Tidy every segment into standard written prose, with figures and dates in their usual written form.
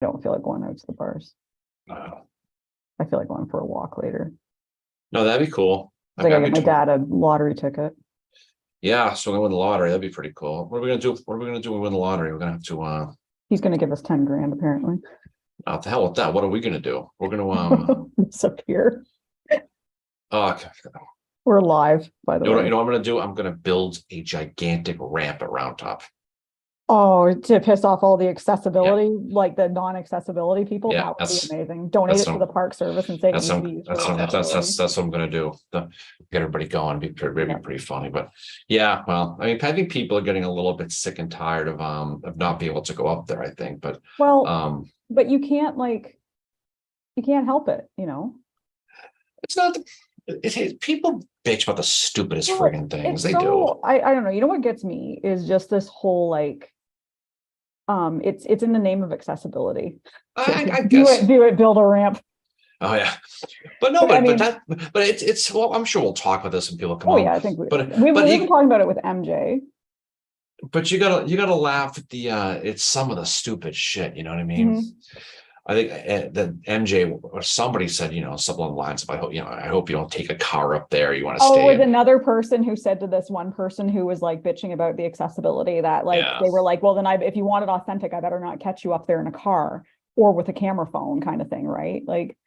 don't feel like going out to the bars. Uh, I feel like going for a walk later. no, that'd be cool. I think I get my dad a lottery ticket. Yeah, so we win the lottery. That'd be pretty cool. What are we gonna do? What are we gonna do when we win the lottery? We're gonna have to He's gonna give us 10 grand apparently. what the hell with that? What are we gonna do? We're gonna Disappear. okay. We're live, by the way. You know what I'm gonna do? I'm gonna build a gigantic ramp at Round Top. Oh, to piss off all the accessibility, like the non-accessibility people. Yeah, That would be amazing. Donate it to the park service and say that's what I'm gonna do. Get everybody going. Be pretty funny. But yeah, well, I mean, I think people are getting a little bit sick and tired of not being able to go up there, I think. But but you can't help it, you know. It's not people bitch about the stupidest friggin' things. They do. I don't know. You know what gets me is just this whole like it's in the name of accessibility. I guess do it, build a ramp. Oh yeah, but no, but it's well, I'm sure we'll talk about this when people come on. Yeah, I think we've been talking about it with MJ. But you gotta laugh at it's some of the stupid shit, you know what I mean? Mm-hmm. I think that MJ or somebody said, you know, something along the lines of, I hope you don't take a car up there. You want to stay. With another person who said to this one person who was like bitching about the accessibility that they were like, well, then if you want it authentic, I better not catch you up there in a car or with a camera phone kind of thing, right? Like,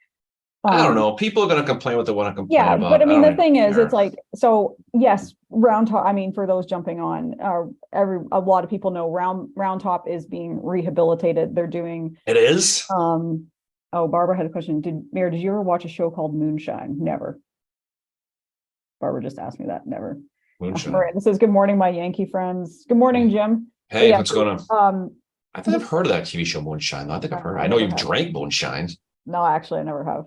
I don't know. People are going to complain what they want to complain about. Yeah, but I mean, the thing is, it's like, so yes, Round Top. I mean, for those jumping on, a lot of people know Round Top is being rehabilitated. They're doing. It is. Oh, Barbara had a question. Did you ever watch a show called Moonshine? Never. Barbara just asked me that. Never. Moonshine. All right. This is Good Morning, My Yankee Friends. Good morning, Jim. Hey, what's going on? I think I've heard of that TV show Moonshine. I think I've heard. I know you've drank moonshine. No, actually, I never have.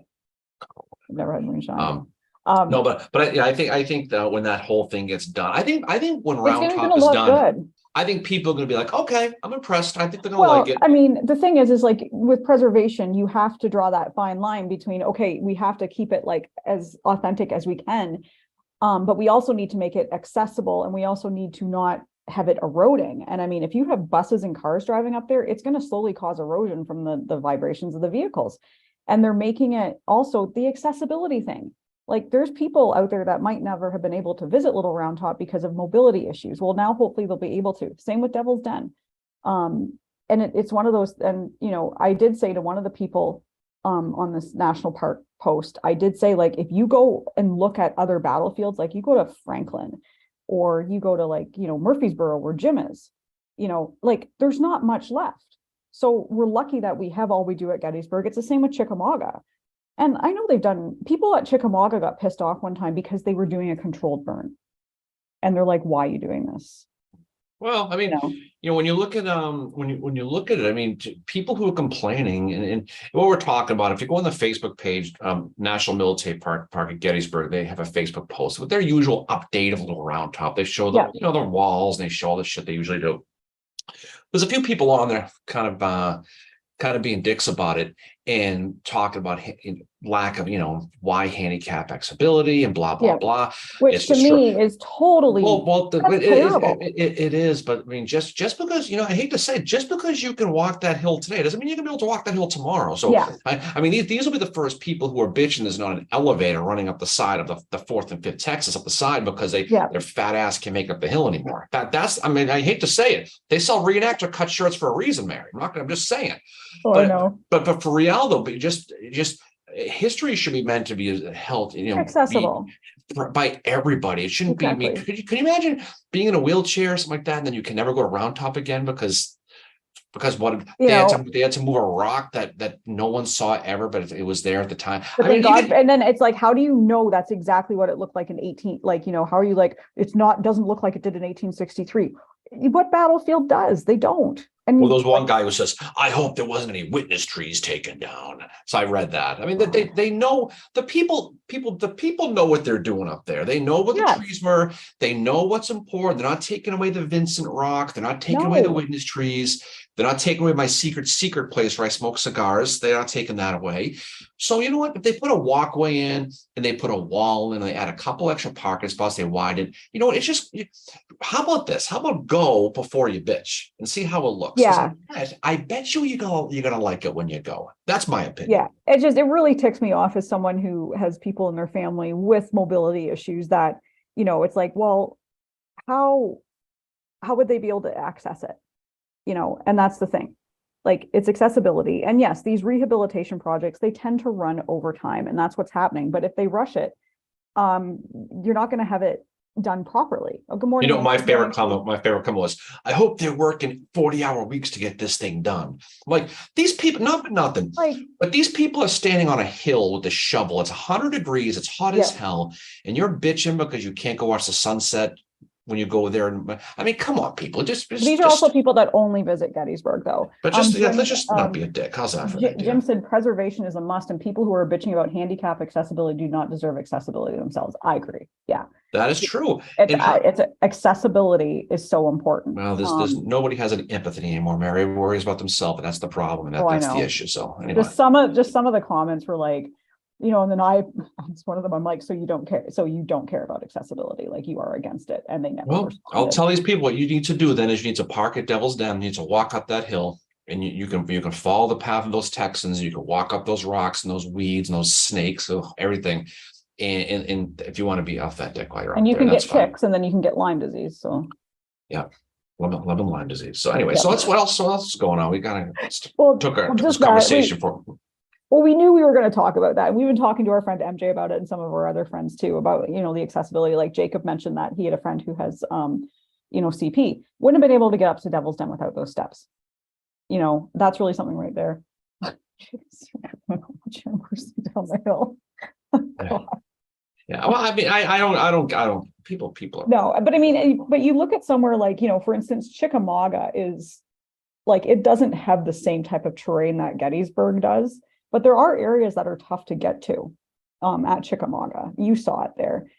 I've never had moonshine. No, but I think that when that whole thing gets done, I think when Round Top is done, good. I think people are going to be like, okay, I'm impressed. I think they're going to like it. I mean, the thing is like with preservation, you have to draw that fine line between, okay, we have to keep it like as authentic as we can, but we also need to make it accessible, and we also need to not have it eroding. And I mean, if you have buses and cars driving up there, it's going to slowly cause erosion from the vibrations of the vehicles. And they're making it also the accessibility thing. Like there's people out there that might never have been able to visit Little Round Top because of mobility issues. Well, now hopefully they'll be able to. Same with Devil's Den. And it's one of those, and you know, I did say to one of the people on this national park post, I did say, like, if you go and look at other battlefields, like you go to Franklin or you go to like, you know, Murfreesboro where Jim is, you know, like there's not much left. So we're lucky that we have all we do at Gettysburg. It's the same with Chickamauga. And I know people at Chickamauga got pissed off one time because they were doing a controlled burn. And they're like, why are you doing this? Well, I mean, you know, when you look at when you look at it, I mean, people who are complaining and what we're talking about, if you go on the Facebook page, National Military Park at Gettysburg, they have a Facebook post with their usual update of Little Round Top. They show the, you know, the walls, and they show all the shit they usually do. There's a few people on there kind of being dicks about it and talking about lack of, you know, why handicap accessibility and blah, blah, blah. Which to me is totally it is. But I mean, just because, you know, I hate to say it, just because you can walk that hill today doesn't mean you're gonna be able to walk that hill tomorrow. So I mean, these will be the first people who are bitching there's not an elevator running up the side of the 4th and 5th Texas up the side because their fat ass can't make up the hill anymore. That's I mean, I hate to say it. They sell reenactor cut shirts for a reason, Mary. I'm just saying. I know. But for real though, but just history should be meant to be held, you know, accessible by everybody. It shouldn't be me. Could you imagine being in a wheelchair or something like that, and then you can never go to Round Top again because what they had to move a rock that no one saw ever, but it was there at the time. But and then it's like, how do you know that's exactly what it looked like in 18? Like, you know, how are you like, doesn't look like it did in 1863? What battlefield does? They don't. And well, there's one guy who says, I hope there wasn't any witness trees taken down. So I read that. I mean, they know the people know what they're doing up there. They know what the trees were. They know what's important. They're not taking away the Vincent Rock. They're not taking away the witness trees. They're not taking away my secret place where I smoke cigars. They're not taking that away. So you know what? If they put a walkway in and they put a wall in and they add a couple extra parking spots, they widen. You know what? It's just, how about this? How about go before you bitch and see how it looks? looks. Yeah. I bet you're gonna like it when you go. That's my opinion. Yeah, it really ticks me off as someone who has people in their family with mobility issues that, it's like, well, how would they be able to access it? And that's the thing. Like, it's accessibility. And yes, these rehabilitation projects, they tend to run over time, and that's what's happening. But if they rush it, you're not going to have it done properly. Oh, good morning. My favorite comment was, I hope they're working 40-hour weeks to get this thing done. Like, these people, nothing, but these people are standing on a hill with a shovel. It's 100 degrees. It's hot as hell. And you're bitching because you can't go watch the sunset when you go there. And I mean, come on, people. These are also people that only visit Gettysburg, though. But let's just not be a dick. How's that for an idea? Jim said preservation is a must, and people who are bitching about handicap accessibility do not deserve accessibility themselves. I agree. Yeah, that is true. Accessibility is so important. Well, there's nobody has any empathy anymore. Mary everybody worries about themselves, and that's the problem, and that's the issue. So anyway, just some of the comments were like, and then it's one of them. I'm like, so you don't care about accessibility, like you are against it, and they never. Well, I'll tell these people what you need to do. Then is you need to park at Devil's Den. You need to walk up that hill, and you can follow the path of those Texans. You can walk up those rocks and those weeds and those snakes, everything. And if you want to be authentic while you're out there, you can get ticks, and then you can get Lyme disease. So yeah. Lemon Lyme disease. So anyway, so that's what else is going on. We took this conversation for. Well, we knew we were going to talk about that. And we've been talking to our friend MJ about it, and some of our other friends too, about, the accessibility. Like Jacob mentioned that he had a friend who has, CP, wouldn't have been able to get up to Devil's Den without those steps. That's really something right there. Down the hill. Yeah. Well, I mean, I don't, people. No, but I mean, but you look at somewhere like, for instance, Chickamauga is like, it doesn't have the same type of terrain that Gettysburg does. But there are areas that are tough to get to at Chickamauga. You saw it there.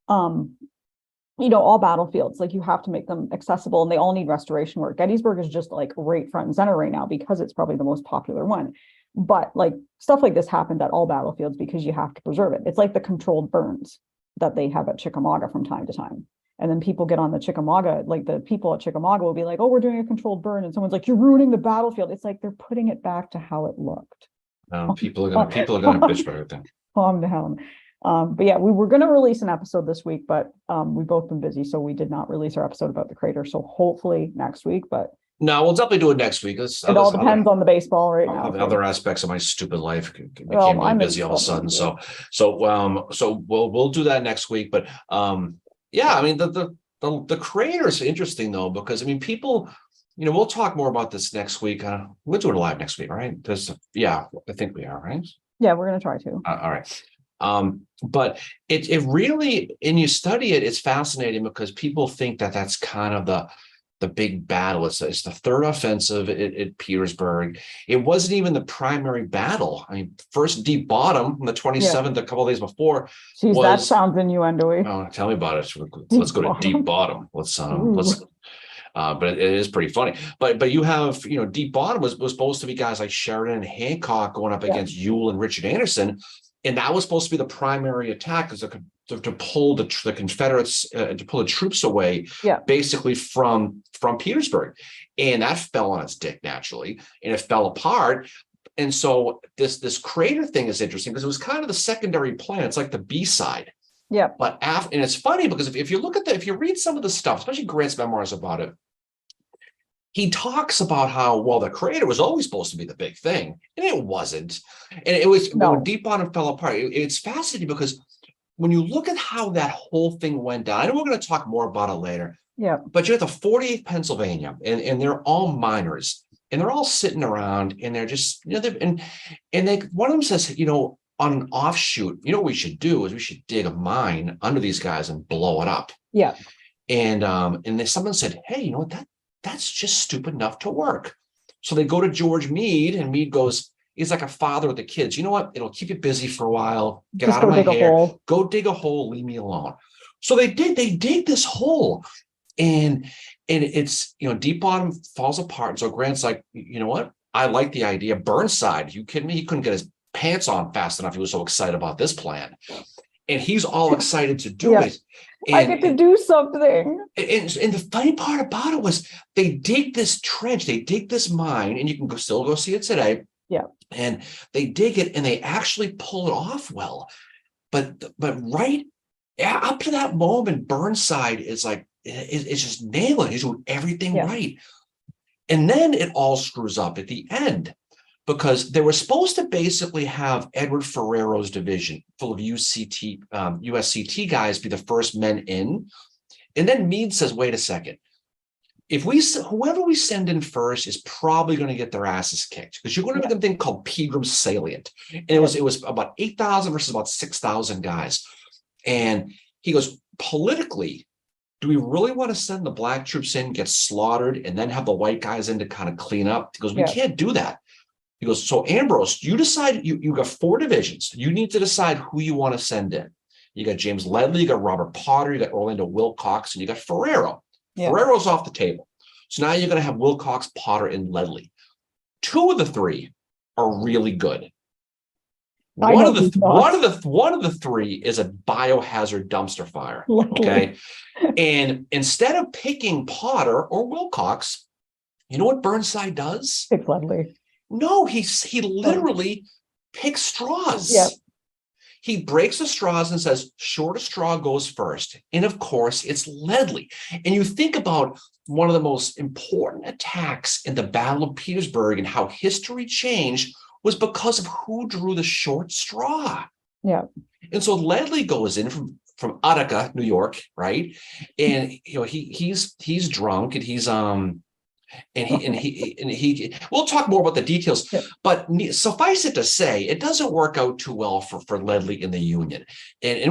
All battlefields, like you have to make them accessible, and they all need restoration work. Gettysburg is just like right front and center right now because it's probably the most popular one. But like stuff like this happens at all battlefields because you have to preserve it. It's like the controlled burns that they have at Chickamauga from time to time. And then people get on the Chickamauga, like the people at Chickamauga will be like, oh, we're doing a controlled burn. And someone's like, you're ruining the battlefield. It's like they're putting it back to how it looked. People are gonna bitch about everything. Calm down. But yeah, we were gonna release an episode this week, but we've both been busy, so we did not release our episode about the crater. So hopefully next week. But no, we'll definitely do it next week. It all depends on the baseball right now. Other aspects of my stupid life became really busy all of a sudden. So we'll do that next week. But yeah, I mean the crater is interesting though, because I mean people. We'll talk more about this next week. We'll do it live next week, right? I think we are, right? Yeah, we're going to try to. All right. But it really, and you study it, it's fascinating because people think that that's kind of the big battle. It's the third offensive at Petersburg. It wasn't even the primary battle. I mean, first Deep Bottom on the 27th, a couple of days before. Jeez, that sounds innuendo-y. Oh, tell me about it. Let's go to Deep Bottom. But it is pretty funny. But you have, Deep Bottom was supposed to be guys like Sheridan and Hancock going up against Ewell and Richard Anderson. And that was supposed to be the primary attack, is to pull the Confederates, to pull the troops away, basically from Petersburg. And that fell on its dick naturally, and it fell apart. And so this crater thing is interesting because it was kind of the secondary plan. It's like the B-side. Yeah. But and it's funny because if you look at if you read some of the stuff, especially Grant's memoirs about it, he talks about how, the crater was always supposed to be the big thing, and it wasn't. And it was when Deep Bottom fell apart. It's fascinating because when you look at how that whole thing went down, I know we're going to talk more about it later. Yeah. But you're at the 48th Pennsylvania, and they're all miners, and they're all sitting around, and they're just, and one of them says, on an offshoot, what we should do is we should dig a mine under these guys and blow it up. Yeah. And then someone said, hey, that's just stupid enough to work. So they go to George Meade, and Meade goes, he's like a father with the kids. You know what? It'll keep you busy for a while. Get just out of my hair. Go dig a hole. Leave me alone. So they dig this hole, and it's, Deep Bottom falls apart. And so Grant's like, you know what? I like the idea. Burnside, you kidding me? He couldn't get his pants on fast enough. He was so excited about this plan. and he's all excited to do Yeah. it. I get to do something. And the funny part about it was they dig this trench, they dig this mine, and you can still go see it today. Yeah. And they dig it and they actually pull it off well. But right up to that moment, Burnside is like, it's just nailing. He's doing everything right. And then it all screws up at the end, because they were supposed to basically have Edward Ferrero's division full of USCT guys be the first men in. And then Meade says, wait a second. If whoever we send in first is probably going to get their asses kicked, because you're going to make a thing called Pegram Salient. And it was about 8,000 versus about 6,000 guys. And he goes, politically, do we really want to send the black troops in, get slaughtered, and then have the white guys in to kind of clean up? He goes, we can't do that. He goes, so Ambrose, you decide, you got 4 divisions. You need to decide who you want to send in. You got James Ledley, you got Robert Potter, you got Orlando Wilcox, and you got Ferrero. Ferrero's off the table. So now you're going to have Wilcox, Potter, and Ledley. 2 of the 3 are really good. One of the 3 is a biohazard dumpster fire. Okay. And instead of picking Potter or Wilcox, you know what Burnside does? Pick Ledley. No, he literally picks straws. Yep. He breaks the straws and says, shortest straw goes first. And of course, it's Ledley. And you think about one of the most important attacks in the Battle of Petersburg and how history changed was because of who drew the short straw. Yeah. And so Ledley goes in from Utica, New York, right? And he's drunk and he's we'll talk more about the details, but suffice it to say, it doesn't work out too well for Ledley in the Union. And it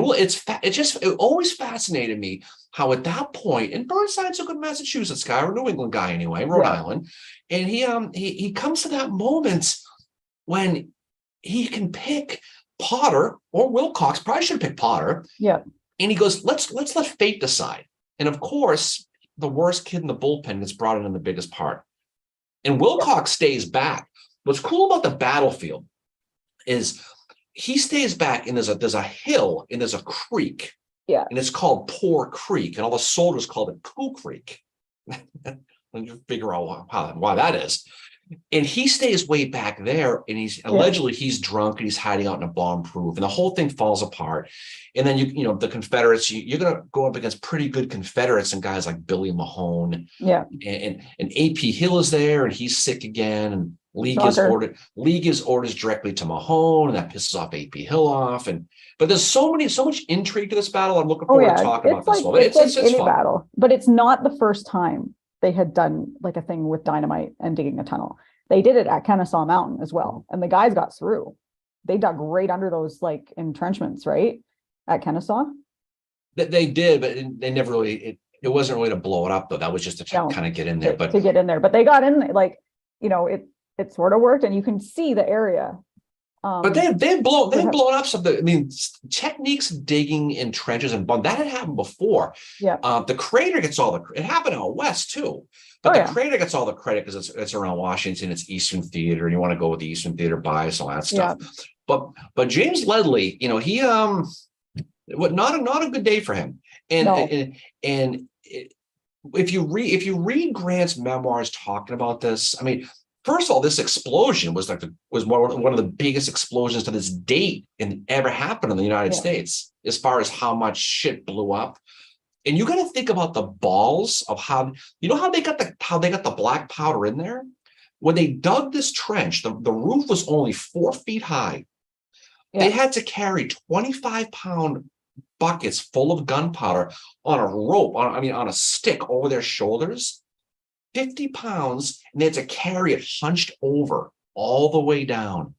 always fascinated me how at that point, and Burnside's a good Massachusetts guy or New England guy anyway, Rhode Island, and he comes to that moment when he can pick Potter or Wilcox. Probably should pick Potter. Yeah. And he goes, let's let fate decide. And of course, the worst kid in the bullpen gets brought in the biggest part. And Wilcox stays back. What's cool about the battlefield is he stays back, and there's a hill and there's a creek. Yeah. And it's called Poor Creek. And all the soldiers called it Pooh Creek. And you figure out why that is. And he stays way back there, and he's allegedly he's drunk and he's hiding out in a bomb-proof, and the whole thing falls apart. And then the Confederates, you're going to go up against pretty good Confederates and guys like Billy Mahone. Yeah. And A.P. Hill is there, and he's sick again. And Lee gives orders directly to Mahone, and that pisses off A.P. Hill off. But there's so much intrigue to this battle. I'm looking forward to talking about this one. It's any fun battle, but it's not the first time they had done like a thing with dynamite and digging a tunnel. They did it at Kennesaw Mountain as well. And the guys got through. They dug right under those like entrenchments, right? At Kennesaw. They did, but they never really, it wasn't really to blow it up though. That was just to kind of get in there. But to get in there. But they got in, like, it sort of worked, and you can see the area. But they've blown up something. I mean, techniques of digging in trenches and that had happened before. Yeah. The crater gets it happened out west too. But the crater gets all the credit because it's around Washington, it's Eastern Theater, and you want to go with the Eastern Theater bias, all that stuff. Yeah. But James Ledley, he not a good day for him. And if you read Grant's memoirs talking about this, I mean, first of all, this explosion was one of the biggest explosions to this date and ever happened in the United States, as far as how much shit blew up. And you got to think about the balls of how they got the black powder in there. When they dug this trench, the roof was only 4 feet high. Yeah. They had to carry 25-pound buckets full of gunpowder on a rope, on a stick over their shoulders. 50 pounds, and they had to carry it hunched over all the way down.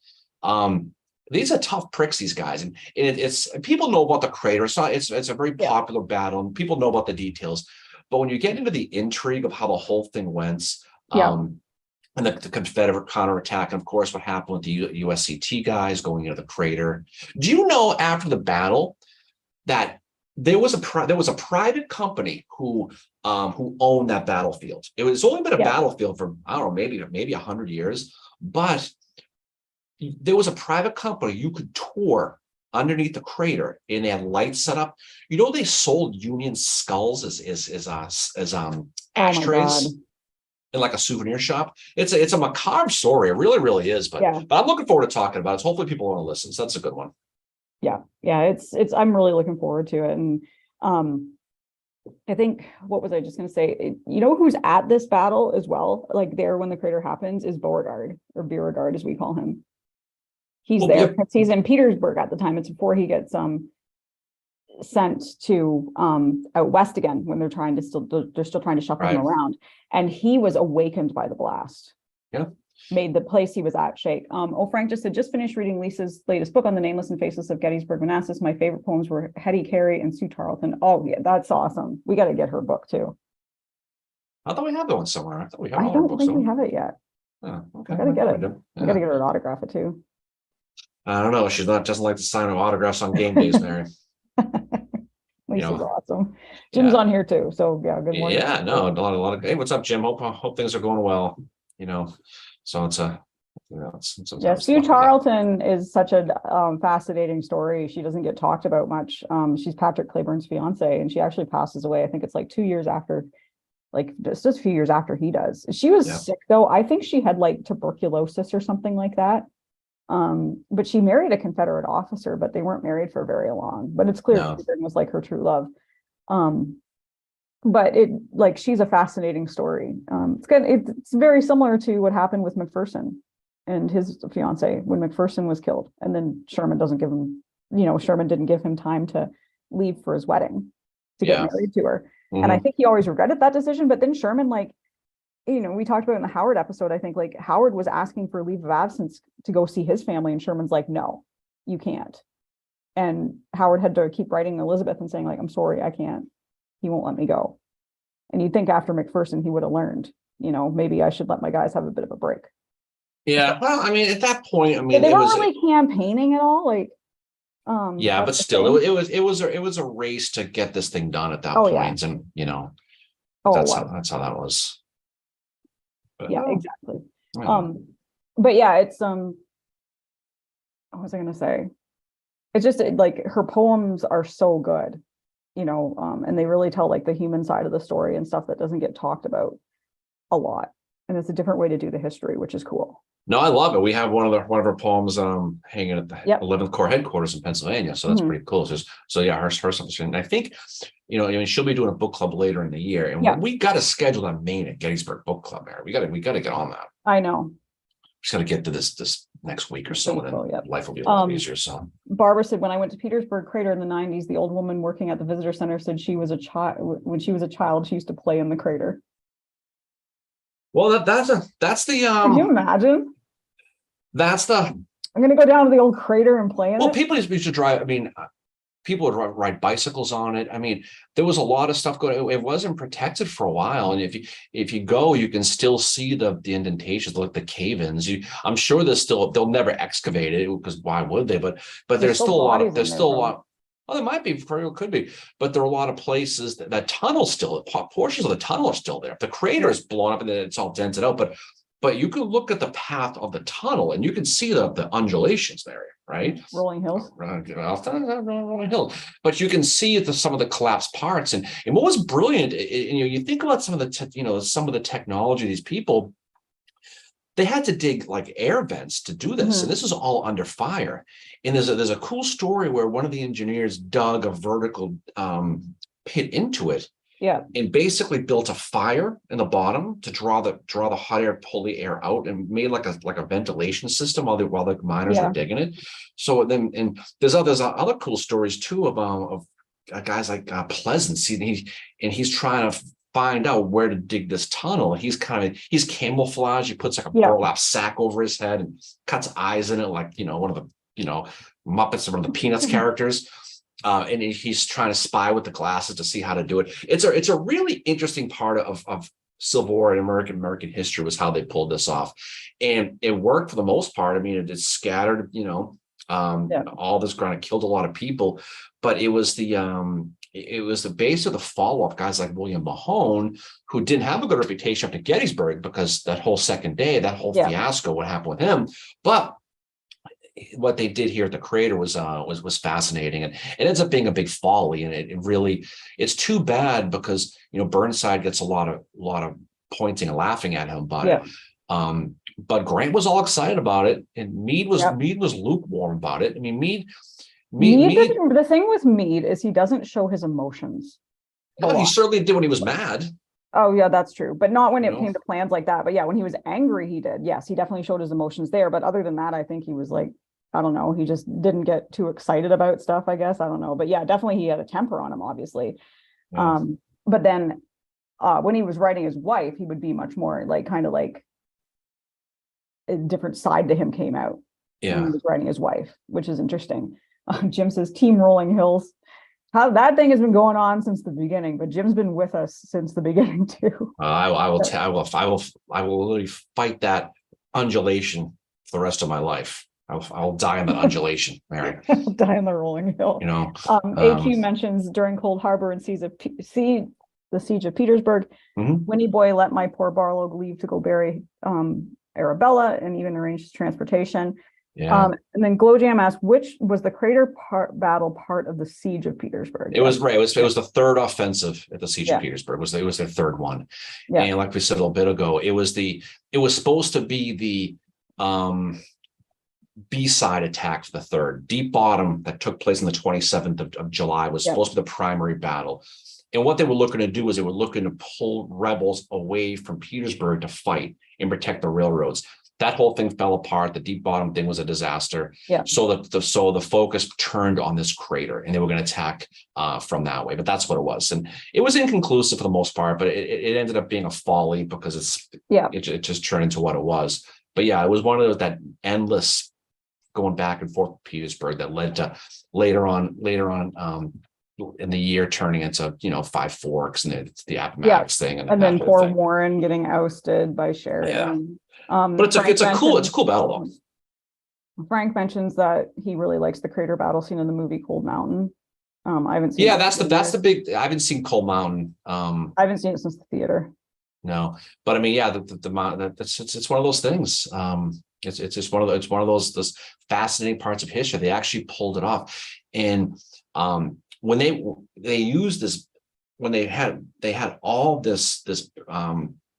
These are tough pricks, these guys, and it's people know about the crater. It's a very popular battle, and people know about the details. But when you get into the intrigue of how the whole thing went, and the Confederate counterattack, and of course what happened with the USCT guys going into the crater. Do you know after the battle that there was a private company who owned that battlefield? It's only been a battlefield for, I don't know, maybe 100 years, but there was a private company. You could tour underneath the crater, and they had lights set up. You know, they sold Union skulls as Oh ashtrays my God. in like a souvenir shop. It's a macabre story. It really, really is. Yeah. But I'm looking forward to talking about it. So hopefully people want to listen. So that's a good one. Yeah. Yeah. I'm really looking forward to it. And, I think, what was I just going to say? You know, who's at this battle as well? Like there when the crater happens is Beauregard, or Beauregard as we call him. He's Well, there yeah. because he's in Petersburg at the time. It's before he gets sent to out west again when they're still trying to shuffle him Right. around. And he was awakened by the blast. Yeah. Made the place he was at shake. Frank just said, just finished reading Lisa's latest book on the nameless and faceless of Gettysburg Manassas. My favorite poems were Hetty Carey and Sue Tarleton. Oh yeah, that's awesome. We got to get her book too. I thought we had that one somewhere. I thought we had I all our don't books. think we have it yet. Oh, okay. I gotta get it. Yeah. I gotta get her to autograph it too. I don't know. She's not doesn't like to sign autographs on game days, Mary. Lisa's know, awesome. Jim's yeah. on here too. So yeah, good morning. Yeah, no, a lot of. Hey, what's up, Jim? Hope things are going well. You know, so it's a, you know, it's Yeah, Sue Tarleton is such a fascinating story. She doesn't get talked about much. She's Patrick Claiborne's fiance, and she actually passes away. I think it's like 2 years after, like just a few years after he does. She was sick though. I think she had like tuberculosis or something like that. But she married a Confederate officer, but they weren't married for very long. But it's clear Claiborne was like her true love. But it, like, she's a fascinating story. It's good. It's very similar to what happened with McPherson and his fiance when McPherson was killed, and then Sherman doesn't give him, Sherman didn't give him time to leave for his wedding to get married to her. Mm-hmm. And I think he always regretted that decision. But then Sherman, like, we talked about in the Howard episode, I think, like, Howard was asking for leave of absence to go see his family, and Sherman's like, no, you can't. And Howard had to keep writing Elizabeth and saying, like, I'm sorry, I can't. He won't let me go. And you'd think after McPherson, he would have learned, maybe I should let my guys have a bit of a break. Yeah, well, I mean, at that point, I mean, they weren't really campaigning at all, like. Yeah, but still, it was a race to get this thing done at that point, and that's how that was. But, yeah, exactly. But yeah, it's what was I going to say? It's just like her poems are so good, and they really tell like the human side of the story and stuff that doesn't get talked about a lot. And it's a different way to do the history, which is cool. No, I love it. We have one of her poems hanging at the 11th Corps headquarters in Pennsylvania, so that's pretty cool. So yeah, her stuff. And I think she'll be doing a book club later in the year, and we got to schedule a main at Gettysburg Book Club, Mary. We got to get on that. I know. Just got to get to this next week or so, and then life will be a lot easier. So Barbara said, when I went to Petersburg Crater in the 90s, the old woman working at the visitor center said she was a child. When she was a child, she used to play in the crater. Well, that's the Can you imagine? That's the. I'm gonna go down to the old crater and play in it. People used to drive. I mean, people would ride bicycles on it. I mean, there was a lot of stuff going. It wasn't protected for a while, and if you go, you can still see the indentations, like the cave-ins. I'm sure they'll never excavate it, because why would they? But there's still a lot. There's still a lot. Well, there might be, could be, but there are a lot of places that tunnel still, portions of the tunnel are still there. The crater is blown up and then it's all dented out, but you can look at the path of the tunnel and you can see the undulations there, right? Rolling hills. Rolling hills. But you can see some of the collapsed parts. And what was brilliant, you think about some of the technology of these people. They had to dig like air vents to do this, and this is all under fire. And there's a cool story where one of the engineers dug a vertical pit into it, and basically built a fire in the bottom to draw the hot air, pull the air out, and made like a ventilation system while the miners were digging it. So then, and there's other cool stories too of guys like Pleasance, and he's trying to find out where to dig this tunnel. He's camouflaged. He puts like a burlap sack over his head and cuts eyes in it, like one of the Muppets, one of the Peanuts characters. And he's trying to spy with the glasses to see how to do it. It's a really interesting part of Civil War and American history was how they pulled this off, and it worked for the most part. I mean, it scattered all this ground. It killed a lot of people, but it was the base of the fall off guys like William Mahone, who didn't have a good reputation up to Gettysburg because that whole second day, that whole fiasco, what happened with him. But what they did here at the crater was fascinating, and it ends up being a big folly, and it really, it's too bad because Burnside gets a lot of pointing and laughing at him about it. But Grant was all excited about it, and Meade was lukewarm about it. I mean, Meade. The thing with Meade is he doesn't show his emotions. No, he certainly did when he was mad. Oh yeah, that's true. But not when it came to plans like that. But yeah, when he was angry, he did. Yes, he definitely showed his emotions there. But other than that, I think he was like, I don't know, he just didn't get too excited about stuff, I guess. I don't know. But yeah, definitely he had a temper on him, obviously. Yes. But then when he was writing his wife, he would be much more like kind of like a different side to him came out. Yeah. When he was writing his wife, which is interesting. Jim says Team Rolling Hills. How that thing has been going on since the beginning, but Jim's been with us since the beginning too. I will literally fight that undulation for the rest of my life. I will die on the undulation, Mary. I'll die on the rolling hill. AQ mentions during Cold Harbor and the siege of Petersburg, Winnie Boy let my poor Barlow leave to go bury Arabella and even arrange transportation. Yeah. And then Glowjam asked, which was the crater battle part of the siege of Petersburg? It was it was the third offensive at the siege of Petersburg. It was their third one. Yeah. And like we said a little bit ago, it was supposed to be the B-side attack for the third. Deep Bottom that took place on the 27th of July was supposed to be the primary battle. And what they were looking to do was they were looking to pull rebels away from Petersburg to fight and protect the railroads. That whole thing fell apart. The Deep Bottom thing was a disaster. Yeah. So the focus turned on this crater, and they were going to attack from that way. But that's what it was, and it was inconclusive for the most part. But it ended up being a folly because it just turned into what it was. But yeah, it was one of those that endless going back and forth with Petersburg that led to later on in the year turning into Five Forks and the Appomattox thing, and then poor Warren getting ousted by Sheridan. Yeah. But it's a cool battle though. Frank mentions that he really likes the crater battle scene in the movie Cold Mountain. I haven't seen. Yeah, that's the big. I haven't seen Cold Mountain. I haven't seen it since the theater. No, but I mean, yeah, it's one of those things. It's just one of those fascinating parts of history. They actually pulled it off, and when they used this, when they had all this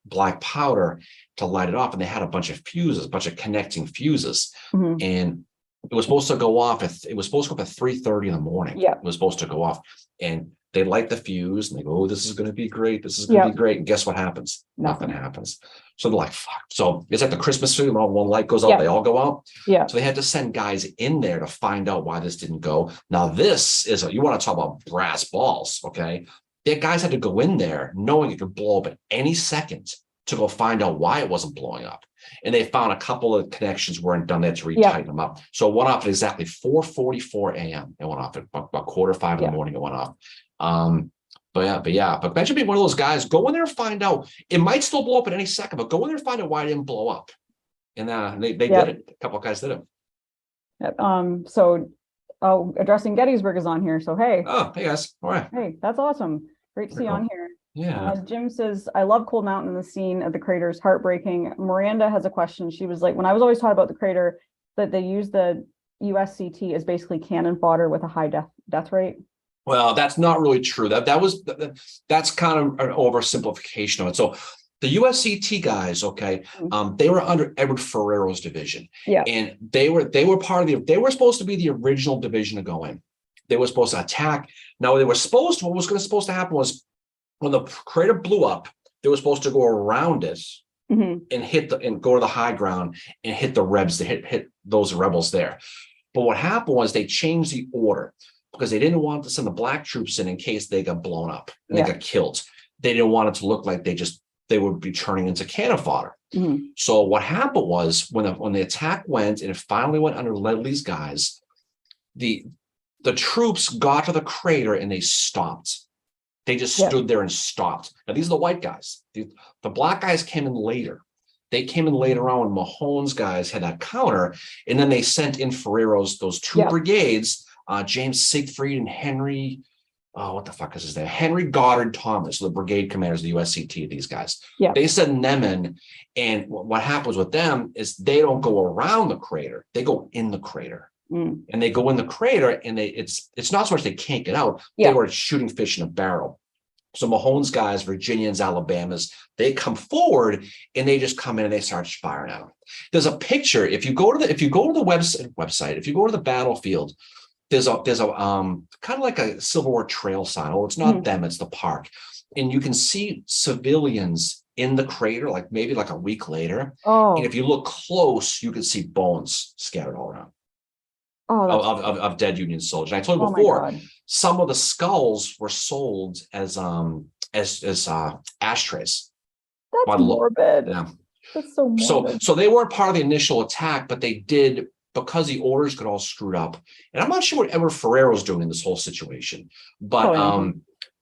black powder to light it off, and they had a bunch of connecting fuses, and it was supposed to go off at 3:30 in the morning. Yeah, it was supposed to go off, and they light the fuse and they go, "Oh, this is going to be great. This is going to be great." And guess what happens? Nothing happens. So they're like, "Fuck." So it's like the Christmas tree, when one light goes out, they all go out. Yeah. So they had to send guys in there to find out why this didn't go. Now this is you want to talk about brass balls, okay? The guys had to go in there knowing it could blow up at any second to go find out why it wasn't blowing up. And they found a couple of connections weren't done there to retighten them up. So it went off at exactly 4:44 a.m. It went off at about 4:45 in the morning. It went off. But Benjamin being one of those guys, go in there and find out. It might still blow up at any second, but go in there and find out why it didn't blow up. And they did it. A couple of guys did it. So addressing Gettysburg is on here. So hey. Oh, hey guys. All right. Hey, that's awesome. Great to see you on here. Yeah. Jim says, I love Cold Mountain. The scene of the crater is heartbreaking. Miranda has a question. She was like, when I was always taught about the crater, that they use the USCT as basically cannon fodder with a high death rate. Well, that's not really true. That's kind of an oversimplification of it. So the USCT guys, okay, they were under Edward Ferrero's division. Yeah. And they were they were supposed to be the original division to go in. They were supposed to attack. Now what was supposed to happen was when the crater blew up, they were supposed to go around it and go to the high ground and hit the Rebs, to hit those rebels there. But what happened was they changed the order because they didn't want to send the black troops in case they got blown up and they got killed. They didn't want it to look like they would be turning into cannon fodder. So what happened was when the attack went and it finally went under Ledley's guys, the troops got to the crater and they stopped. They just stood there and stopped. Now, these are the white guys. The black guys came in later. They came in later on when Mahone's guys had that counter, and then they sent in Ferrero's, those two brigades, James Siegfried and Henry oh, what the fuck is his name? Henry Goddard Thomas, the brigade commanders of the USCT, these guys. Yeah. They send them in. And what happens with them is they don't go around the crater, they go in the crater. Mm. And they go in the crater, and it's not so much they can't get out, Yeah. they were shooting fish in a barrel. So Mahone's guys, Virginians, Alabamas, they come forward and they just come in and they start firing at them. There's a picture. If you go to the website, if you go to the battlefield, there's a kind of like a Civil War trail sign. Oh, it's not them, it's the park. And you can see civilians in the crater, like maybe like a week later. Oh. And if you look close, you can see bones scattered all around. Of dead Union soldiers. And I told you before, some of the skulls were sold as ashtrays. That's morbid. Yeah. That's so morbid. So they weren't part of the initial attack, but they did, because the orders got all screwed up. And I'm not sure what Edward Ferrero's doing in this whole situation, but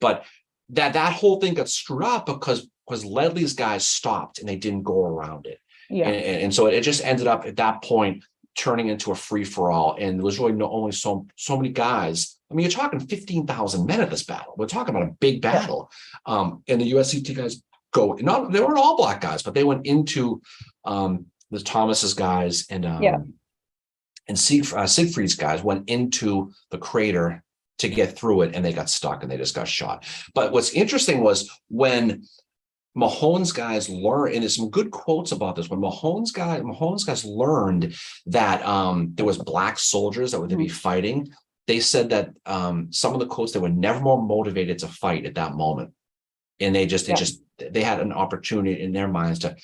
but that whole thing got screwed up because Ledley's guys stopped and they didn't go around it. Yeah. And so it just ended up at that point turning into a free-for-all, and there was really only so many guys. I mean, you're talking 15,000 men at this battle. We're talking about a big battle. And the USCT guys they weren't all black guys, but they went into the Thomas's guys and Siegfried's guys went into the crater to get through it, and they got stuck and they just got shot. But what's interesting was when Mahone's guys learned, and there's some good quotes about this, when Mahone's guys learned that there was black soldiers that were to be fighting, they said that some of the quotes, they were never more motivated to fight at that moment. And they had an opportunity in their minds to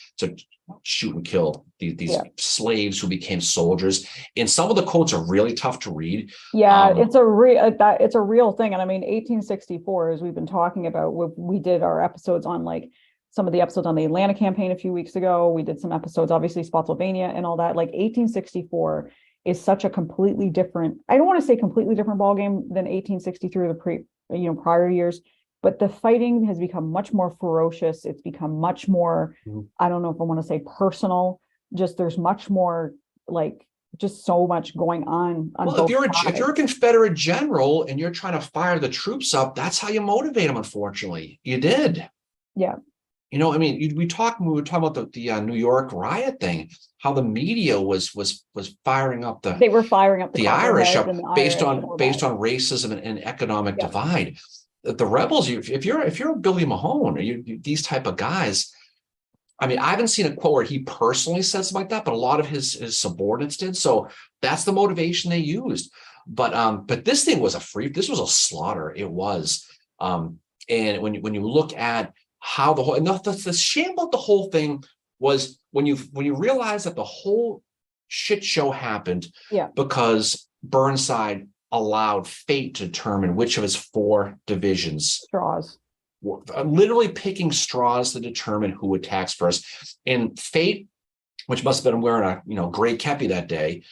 shoot and kill these slaves who became soldiers. And some of the quotes are really tough to read. Yeah, it's a real thing. And I mean, 1864, as we've been talking about, we did our episodes on like some of the episodes on the Atlanta campaign a few weeks ago. We did some episodes, obviously Spotsylvania and all that. Like 1864 is such a completely different, I don't want to say completely different ballgame than 1863 or the prior years, but the fighting has become much more ferocious. It's become much more, I don't know if I want to say personal, just there's much more like just so much going on. Well, if you're a Confederate general and you're trying to fire the troops up, that's how you motivate them. Unfortunately, you did. Yeah. You know, I mean, we were talking about the New York riot thing, how the media was firing up they were firing up the Irish up based on racism and economic divide. The rebels, if you're a Billy Mahone or these type of guys, I mean, I haven't seen a quote where he personally said something like that, but a lot of his subordinates did. So that's the motivation they used. But this thing was this was a slaughter. It was. And when you look at how the shame about the whole thing was when you realize that the whole shit show happened because Burnside allowed fate to determine which of his 4 divisions, literally picking straws to determine who attacks first. And fate, which must have been wearing a gray kepi that day,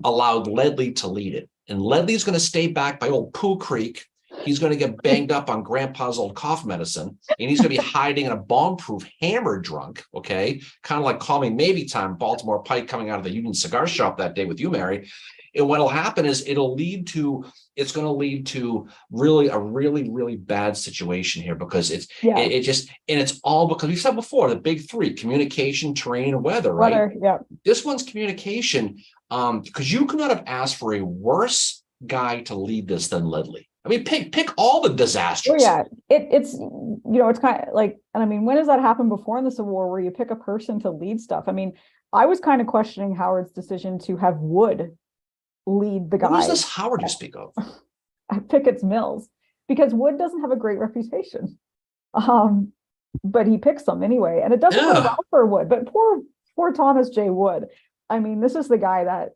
allowed Ledley to lead it. And Ledley's going to stay back by old Pooh Creek. He's going to get banged up on grandpa's old cough medicine, and he's going to be hiding in a bomb-proof hammer drunk, okay? Kind of like Call Me Maybe Time, Baltimore Pike coming out of the Union Cigar Shop that day with you, Mary. And what'll happen is it's going to lead to really a really bad situation here, because it's all because we said before, the big 3: communication, terrain, and weather, right? This one's communication, because you could not have asked for a worse guy to lead this than Ledley. I mean, pick all the disasters. It's it's kind of like, and I mean, when has that happened before in the Civil War where you pick a person to lead stuff? I mean, I was kind of questioning Howard's decision to have Wood lead the guys. Who is this Howard you speak of? At Pickett's Mills, because Wood doesn't have a great reputation. But he picks them anyway, and it doesn't go well for Wood. But poor Thomas J. Wood. I mean, this is the guy that,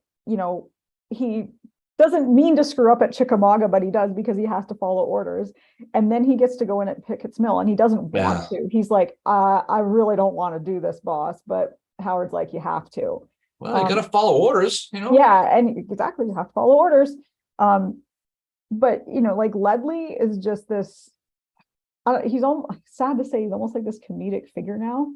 he doesn't mean to screw up at Chickamauga, but he does because he has to follow orders. And then he gets to go in at Pickett's Mill, and he doesn't want to. He's like, I really don't want to do this, boss. But Howard's like, you have to. Well, you got to follow orders, Yeah, and exactly, you have to follow orders. But like Ledley is just this. He's almost sad to say he's almost like this comedic figure now.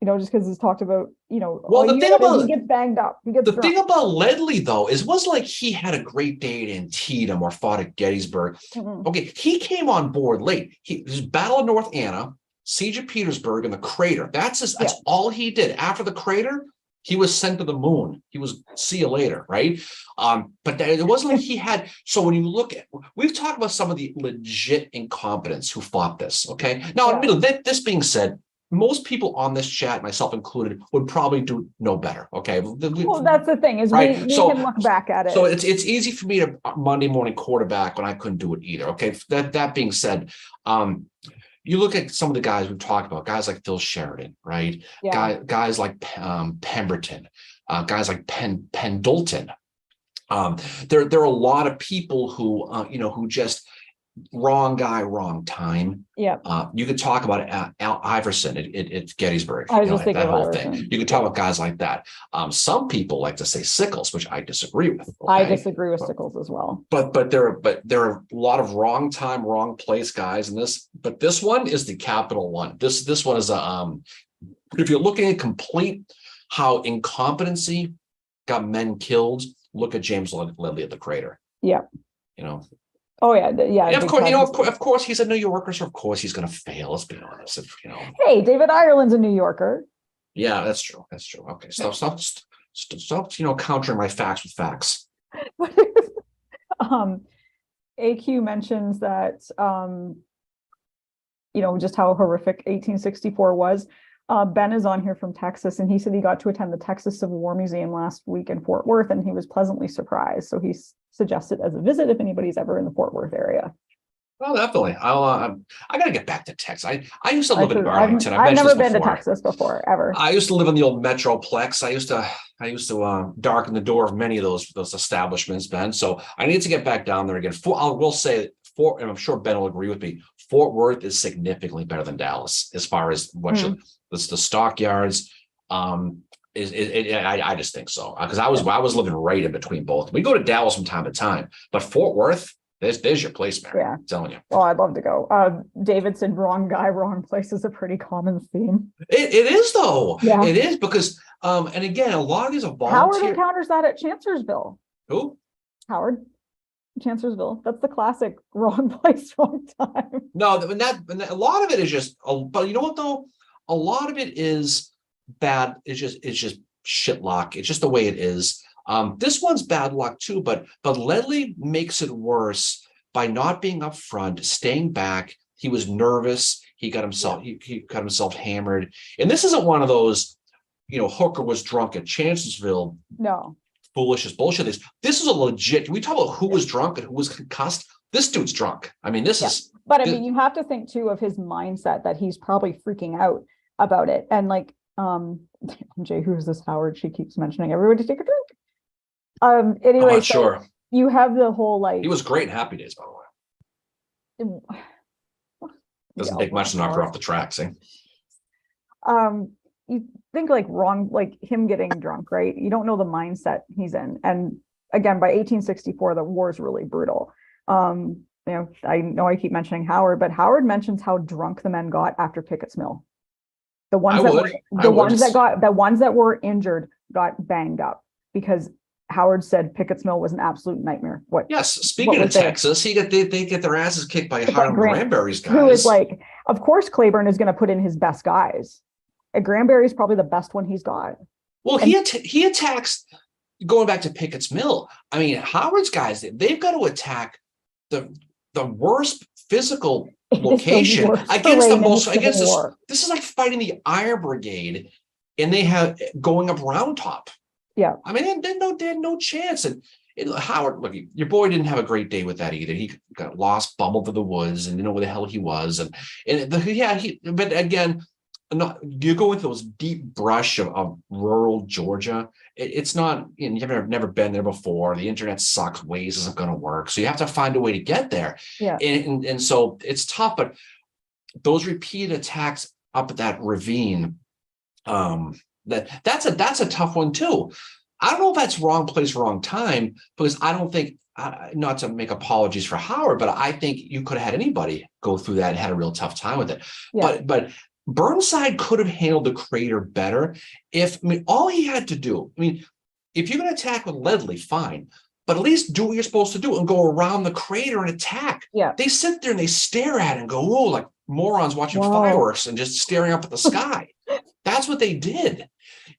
just because it's talked about, Well, all the you thing know is about- he gets banged up. He gets The drunk. thing about Ledley, though, is it wasn't like he had a great day at Antietam or fought at Gettysburg. Mm-mm. Okay, he came on board late. He was Battle of North Anna, Siege of Petersburg, and the Crater. That's all he did. After the Crater, he was sent to the moon. He was see you later, right? But it wasn't like he had. So when you look at, we've talked about some of the legit incompetents who fought this. Okay, now Yeah. admittedly, this being said, most people on this chat, myself included, would probably do no better. Okay, Well, that's the thing, is Right, we so- can look back at it. so it's easy for me to Monday morning quarterback when I couldn't do it either. Okay, that being said, you look at some of the guys we've talked about, guys like Phil Sheridan, right? Yeah. Guys like Pemberton, guys like Pendleton. There are a lot of people who who just wrong guy, wrong time. Yeah. You could talk about Al Iverson at Gettysburg. I was just thinking that of whole Iverson. thing. You could talk about guys like that. Some people like to say Sickles, which I disagree with. I okay? disagree with Sickles as well. But there are a lot of wrong time, wrong place guys in this. But this one is the capital one. This one is if you're looking at complete how incompetency got men killed, look at James Ledley at the Crater. Yeah. Oh yeah, yeah. And of course, he's a New Yorker, so of course he's going to fail. Let's be honest. Hey, David Ireland's a New Yorker. Yeah, that's true. That's true. Okay, stop, countering my facts with facts. AQ mentions that, just how horrific 1864 was. Ben is on here from Texas, and he said he got to attend the Texas Civil War Museum last week in Fort Worth, and he was pleasantly surprised. So he suggested as a visit if anybody's ever in the Fort Worth area. Well, definitely. I got to get back to Texas. I used to live in Arlington. I've never been to Texas before, ever. I used to live in the old Metroplex. I used to darken the door of many of those establishments, Ben. So I need to get back down there again. I will say, and I'm sure Ben will agree with me, Fort Worth is significantly better than Dallas as far as the stockyards. I just think so, because I was living right in between both. We go to Dallas from time to time, but Fort Worth, there's your place, man. Yeah, I'm telling you. Oh, I'd love to go. David said wrong guy, wrong place is a pretty common theme. It is though. Yeah. It is because and again, a lot of these are volunteer. Howard encounters that at Chancellorsville. Who? Howard. Chancellorsville. That's the classic wrong place, wrong time. No, and a lot of it is just, but you know what though? A lot of it is bad. It's just shit luck. It's just the way it is. This one's bad luck too, but Ledley makes it worse by not being up front, staying back. He was nervous. He got himself hammered. And this isn't one of those, Hooker was drunk at Chancellorsville. No. Foolish as bullshit. This is a legit. We talk about who was drunk and who was concussed. This dude's drunk. I mean, this is. But I mean, you have to think too of his mindset that he's probably freaking out about it. And like, Jay, who is this Howard? She keeps mentioning everybody take a drink. Anyway, I'm not sure. You have the whole like. He was great in Happy Days, by the way. Doesn't take much to knock her off the track. See. You think like wrong, like him getting drunk, right? You don't know the mindset he's in. And again, by 1864, the war is really brutal. I know I keep mentioning Howard, but Howard mentions how drunk the men got after Pickett's Mill. The ones that were injured got banged up because Howard said Pickett's Mill was an absolute nightmare. Yes, speaking of Texas, they get their asses kicked by Hiram Granberry's guys. Who is like, of course, Claiborne is going to put in his best guys. Granberry is probably the best one he's got. Well, he attacks, going back to Pickett's Mill. I mean, Howard's guys, they've got to attack the worst physical location against the most. This is like fighting the Iron Brigade, and they have going up Round Top. Yeah, I mean, they had no chance. And Howard, look, your boy didn't have a great day with that either. He got lost, bumbled to the woods, and didn't know where the hell he was. But again. You go into those deep brush of rural Georgia. It's not, you've never been there before. The internet sucks. Waze isn't going to work. So you have to find a way to get there. Yeah. And so it's tough, but those repeated attacks up at that ravine, that's a tough one too. I don't know if that's wrong place, wrong time, because I don't think, not to make apologies for Howard, but I think you could have had anybody go through that and had a real tough time with it. Yeah. But Burnside could have handled the crater better all he had to do, if you're going to attack with Ledley, fine, but at least do what you're supposed to do and go around the crater and attack. Yeah. They sit there and they stare at it and go, whoa, like morons watching Whoa. fireworks and just staring up at the sky. That's what they did.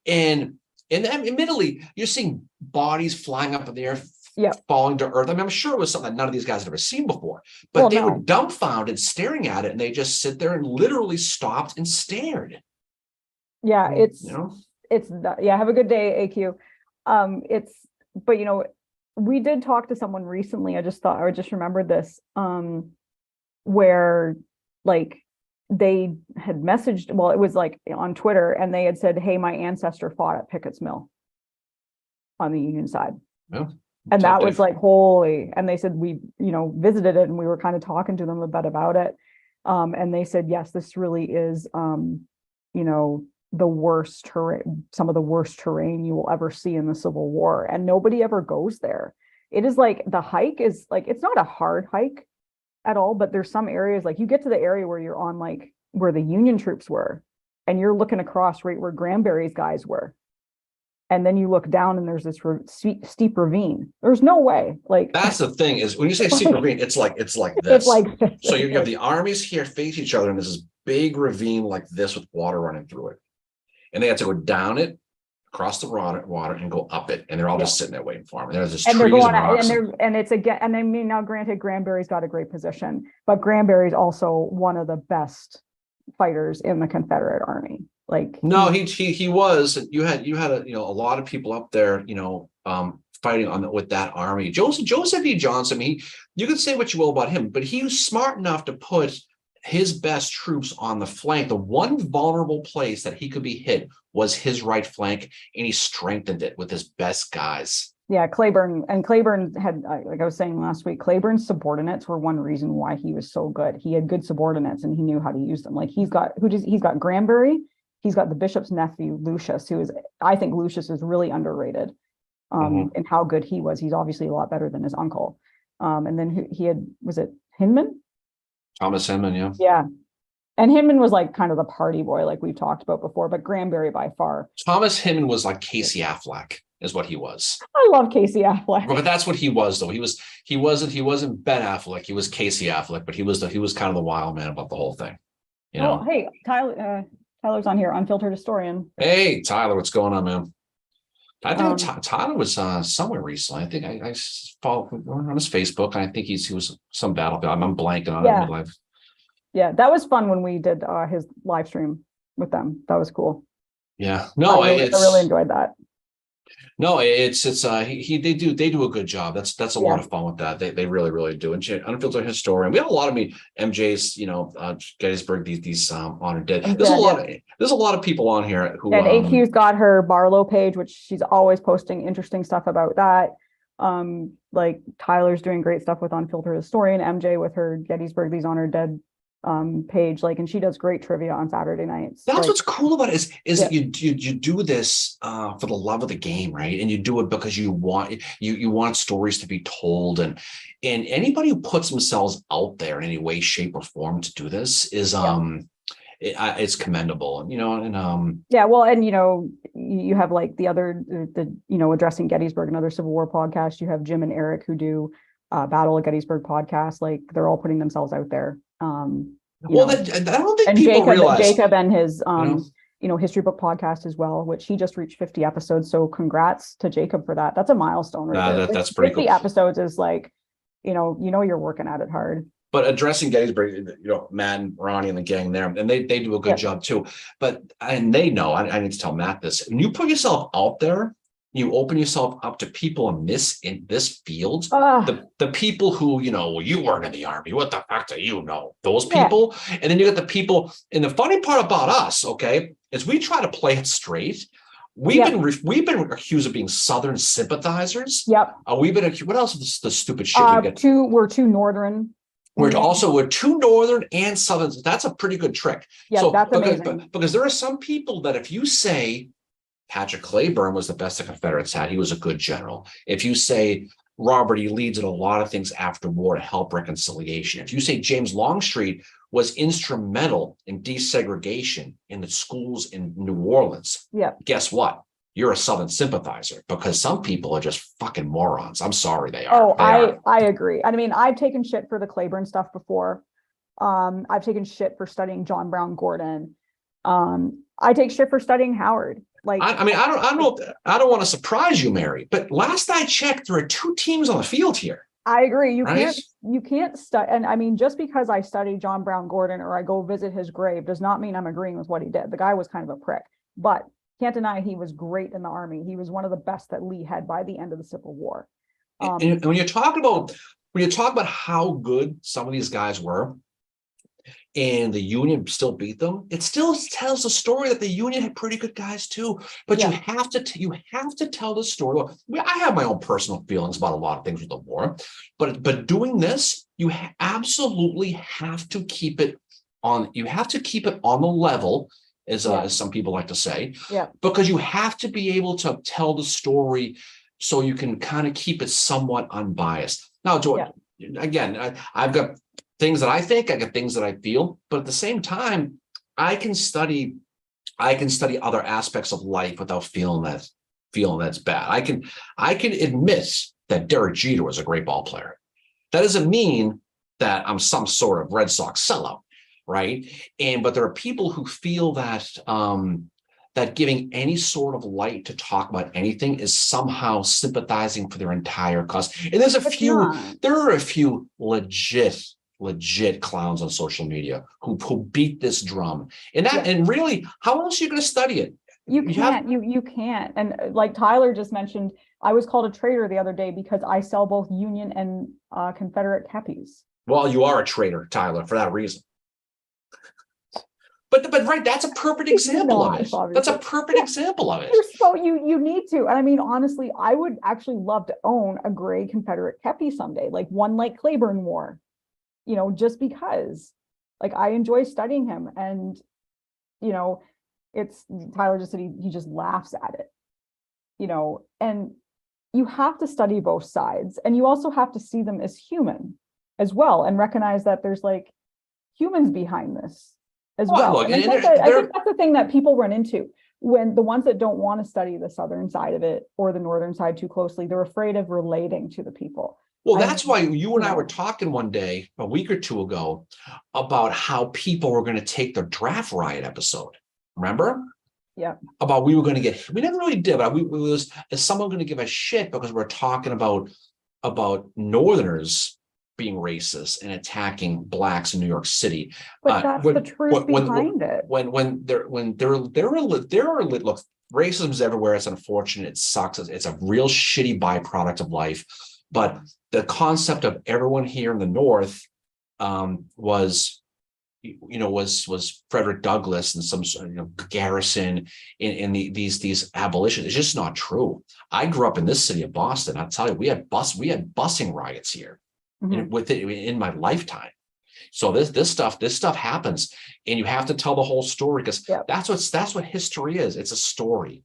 And admittedly, you're seeing bodies flying up in the air, falling to earth. I'm sure it was something that none of these guys had ever seen before, but they were dumbfounded staring at it, and they just sit there and literally stopped and stared. Yeah, have a good day, AQ. But we did talk to someone recently. I just remembered this, where like they had messaged, well, it was like on Twitter, and they had said, hey, my ancestor fought at Pickett's Mill on the Union side. Yeah. And that was like, holy, and they said, we, visited it, and we were kind of talking to them a bit about it. And they said, yes, this really is, the worst terrain, some of the worst terrain you will ever see in the Civil War. And nobody ever goes there. It is like, the hike is like, it's not a hard hike at all, but there's some areas, like you get to the area where you're on, like where the Union troops were, and you're looking across right where Granbury's guys were. And then you look down and there's this steep ravine. There's no way. Like, that's the thing, is when you say steep ravine, it's like this. It's like so you have the armies here face each other, and there's this big ravine like this with water running through it. And they had to go down it, across the water, and go up it. And they're all just sitting there waiting for them. And there's this trees and rocks. And it's again, and I mean, now granted, Granbury's got a great position, but Granbury's also one of the best fighters in the Confederate Army. Like, no, he was. You had a lot of people up there, fighting with that army. Joseph E. Johnson. You could say what you will about him, but he was smart enough to put his best troops on the flank. The one vulnerable place that he could be hit was his right flank, and he strengthened it with his best guys. Yeah, Cleburne had, like I was saying last week, Cleburne's subordinates were one reason why he was so good. He had good subordinates, and he knew how to use them. Like he's got Granbury. He's got the bishop's nephew, Lucius, I think Lucius is really underrated in how good he was. He's obviously a lot better than his uncle. And then he had, was it Hinman? Thomas Hinman, yeah. Yeah. And Hinman was like kind of the party boy, like we've talked about before, but Granbury by far. Thomas Hinman was like Casey Affleck, is what he was. I love Casey Affleck. But that's what he was, though. He wasn't Ben Affleck. He was Casey Affleck, but he was kind of the wild man about the whole thing. Oh, hey, Tyler's on here, Unfiltered Historian. Hey, Tyler, what's going on, man? I think Tyler was somewhere recently. I think I followed on his Facebook, and I think he was some battlefield. I'm blanking on it in life. Yeah, that was fun when we did his live stream with them. That was cool. Yeah, no, I really enjoyed that. No, they do a good job. That's a lot of fun with that. They really do. And Unfiltered Historian, we have a lot of MJ's, Gettysburg, these honored dead. There's a lot of people on here who, and AQ's got her Barlow page, which she's always posting interesting stuff about that. Like Tyler's doing great stuff with Unfiltered Historian, MJ with her Gettysburg, these honored dead page, like, and she does great trivia on Saturday nights. That's what's cool about it is that you do this for the love of the game, right? And you do it because you want stories to be told, and anybody who puts themselves out there in any way, shape, or form to do this is it's commendable. And well, and you have like the Addressing Gettysburg, another Civil War podcast. You have Jim and Eric who do Battle of Gettysburg podcast. Like, they're all putting themselves out there. I don't think people realize. Jacob and his history book podcast as well, which he just reached 50 episodes. So congrats to Jacob for that. That's a milestone right there. That's pretty 50 cool. episodes is like, you're working at it hard. But Addressing Gettysburg, Matt and Ronnie and the gang there, and they do a good job too. And they know, I need to tell Matt this. When you put yourself out there, you open yourself up to people in this field, the people who, you weren't in the Army. What the heck do you know? Those people. Yeah. And then you get the people. And the funny part about us, okay, is we try to play it straight. We've been accused of being Southern sympathizers. Yep. We've been accused. What else is the stupid shit we get? We're too Northern. We're too Northern and Southern. That's a pretty good trick. Yeah, that's amazing. Because there are some people that if you say Patrick Cleburne was the best the Confederates had, he was a good general. If you say Robert E. Lee did a lot of things after war to help reconciliation. If you say James Longstreet was instrumental in desegregation in the schools in New Orleans. Yeah. Guess what? You're a Southern sympathizer, because some people are just fucking morons. I'm sorry, they are. Oh, They are. I agree. I mean, I've taken shit for the Claiborne stuff before. I've taken shit for studying John Brown Gordon. I take shit for studying Howard. Like, I mean, I don't want to surprise you, Mary, but last I checked, there are 2 teams on the field here. I agree. Right? You can't study. And I mean, just because I study John Brown Gordon or I go visit his grave does not mean I'm agreeing with what he did. The guy was kind of a prick, but can't deny he was great in the Army. He was one of the best that Lee had by the end of the Civil War. And when you talk about how good some of these guys were, and the Union still beat them, it still tells the story that the Union had pretty good guys too. But Yeah. you have to tell the story. Look, I have my own personal feelings about a lot of things with the war, but doing this, you absolutely have to keep it on. You have to keep it on the level, as some people like to say. Yeah. Because you have to be able to tell the story so you can kind of keep it somewhat unbiased. Now, again, I've got things that I think, I got things that I feel, but at the same time, I can study other aspects of life without feeling that's bad. I can admit that Derek Jeter was a great ball player. That doesn't mean that I'm some sort of Red Sox sellout, right? But there are people who feel that that giving any sort of light to talk about anything is somehow sympathizing for their entire cause. And there are a few legit clowns on social media who beat this drum. And really, how else are you going to study it? You can't. And like Tyler just mentioned, I was called a traitor the other day because I sell both Union and Confederate cappies. Well, you are a traitor, Tyler, for that reason. But right, that's a perfect example of it. Obviously. That's a perfect example of it. So you need to. And I mean, honestly, I would actually love to own a gray Confederate kepi someday, like one like Claiborne wore, just because like I enjoy studying him. And, it's Tyler just said he just laughs at it, and you have to study both sides. And you also have to see them as human as well and recognize that there's like humans behind this as well. Look, I think that's the thing that people run into when the ones that don't want to study the southern side of it or the northern side too closely, they're afraid of relating to the people. Well, that's why you and I were talking one day, a week or two ago, about how people were going to take the draft riot episode. Remember? Yeah. About we never really did, but is someone going to give a shit because we're talking about Northerners being racist and attacking blacks in New York City. But that's the truth behind it. Look, racism is everywhere. It's unfortunate. It sucks. It's a real shitty byproduct of life. But the concept of everyone here in the North was Frederick Douglass and some Garrison in these abolitionists. It's just not true. I grew up in this city of Boston. I'll tell you, we had busing riots here. In my lifetime. So this stuff happens, and you have to tell the whole story because that's what history is. It's a story,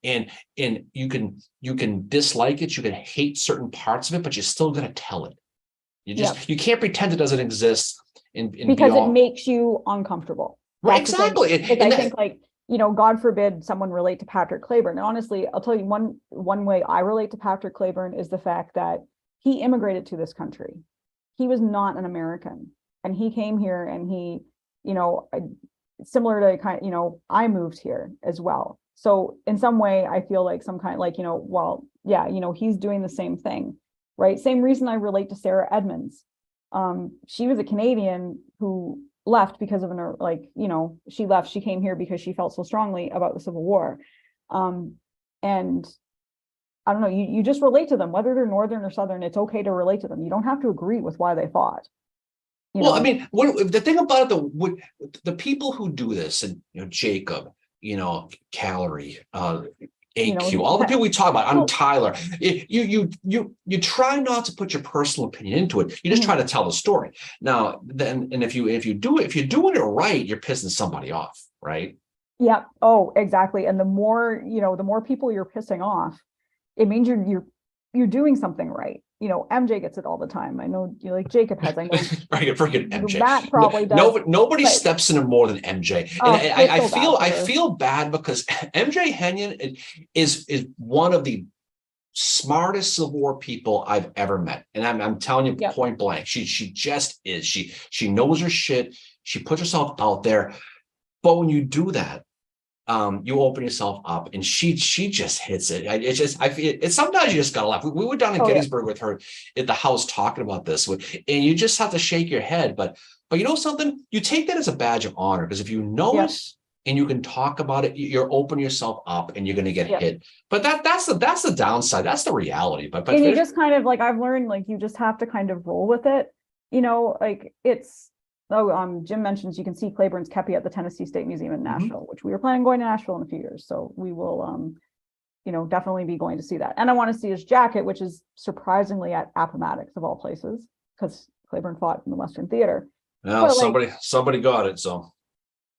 and you can dislike it, you can hate certain parts of it, but you still got to tell it. You can't pretend it doesn't exist because it makes you uncomfortable. Right, exactly. I think God forbid someone relate to Patrick Claiborne. And honestly, I'll tell you one way I relate to Patrick Claiborne is the fact that he immigrated to this country. He was not an American, and he came here and he, similar to I moved here as well. So in some way, I feel like some kind he's doing the same thing, right? Same reason I relate to Sarah Edmonds. She was a Canadian who left because of she left. She came here because she felt so strongly about the Civil War, and I don't know, you just relate to them, whether they're Northern or Southern. It's okay to relate to them. You don't have to agree with why they fought. I mean, the thing about it, the people who do this, and Jacob, Calorie, AQ, all the people we talk about, I'm Tyler. You try not to put your personal opinion into it. You just try to tell the story. Now, if you're doing it right, you're pissing somebody off, right? Yeah. Oh, exactly. And the more people you're pissing off, it means you're you're doing something right. You know, MJ gets it all the time. I know, you know, like Jacob has, I know Freaking MJ. Matt probably does. Nobody but- steps in it more than MJ. And Oh, I feel bad for I her. feel bad because MJ Henyon is one of the smartest Civil War people I've ever met. And I'm telling you Yep. point blank, she just is. She knows her shit. She puts herself out there. But when you do that, you open yourself up, and she just hits it. It's just, I feel it's sometimes you just gotta laugh. We were down in Gettysburg with her at the house talking about this, and you just have to shake your head. But you know something, you take that as a badge of honor, because if you know it and you can talk about it, you're opening yourself up, and you're going to get hit. But that's the downside. That's the reality. But and you just kind of like, I've learned, like, you just have to kind of roll with it. You know, like it's. Jim mentions you can see Claiborne's Kepi at the Tennessee State Museum in Nashville, which we were planning on going to Nashville in a few years. So we will, you know, definitely be going to see that. And I want to see his jacket, which is surprisingly at Appomattox of all places, because Claiborne fought in the Western Theater. Yeah, somebody got it. So,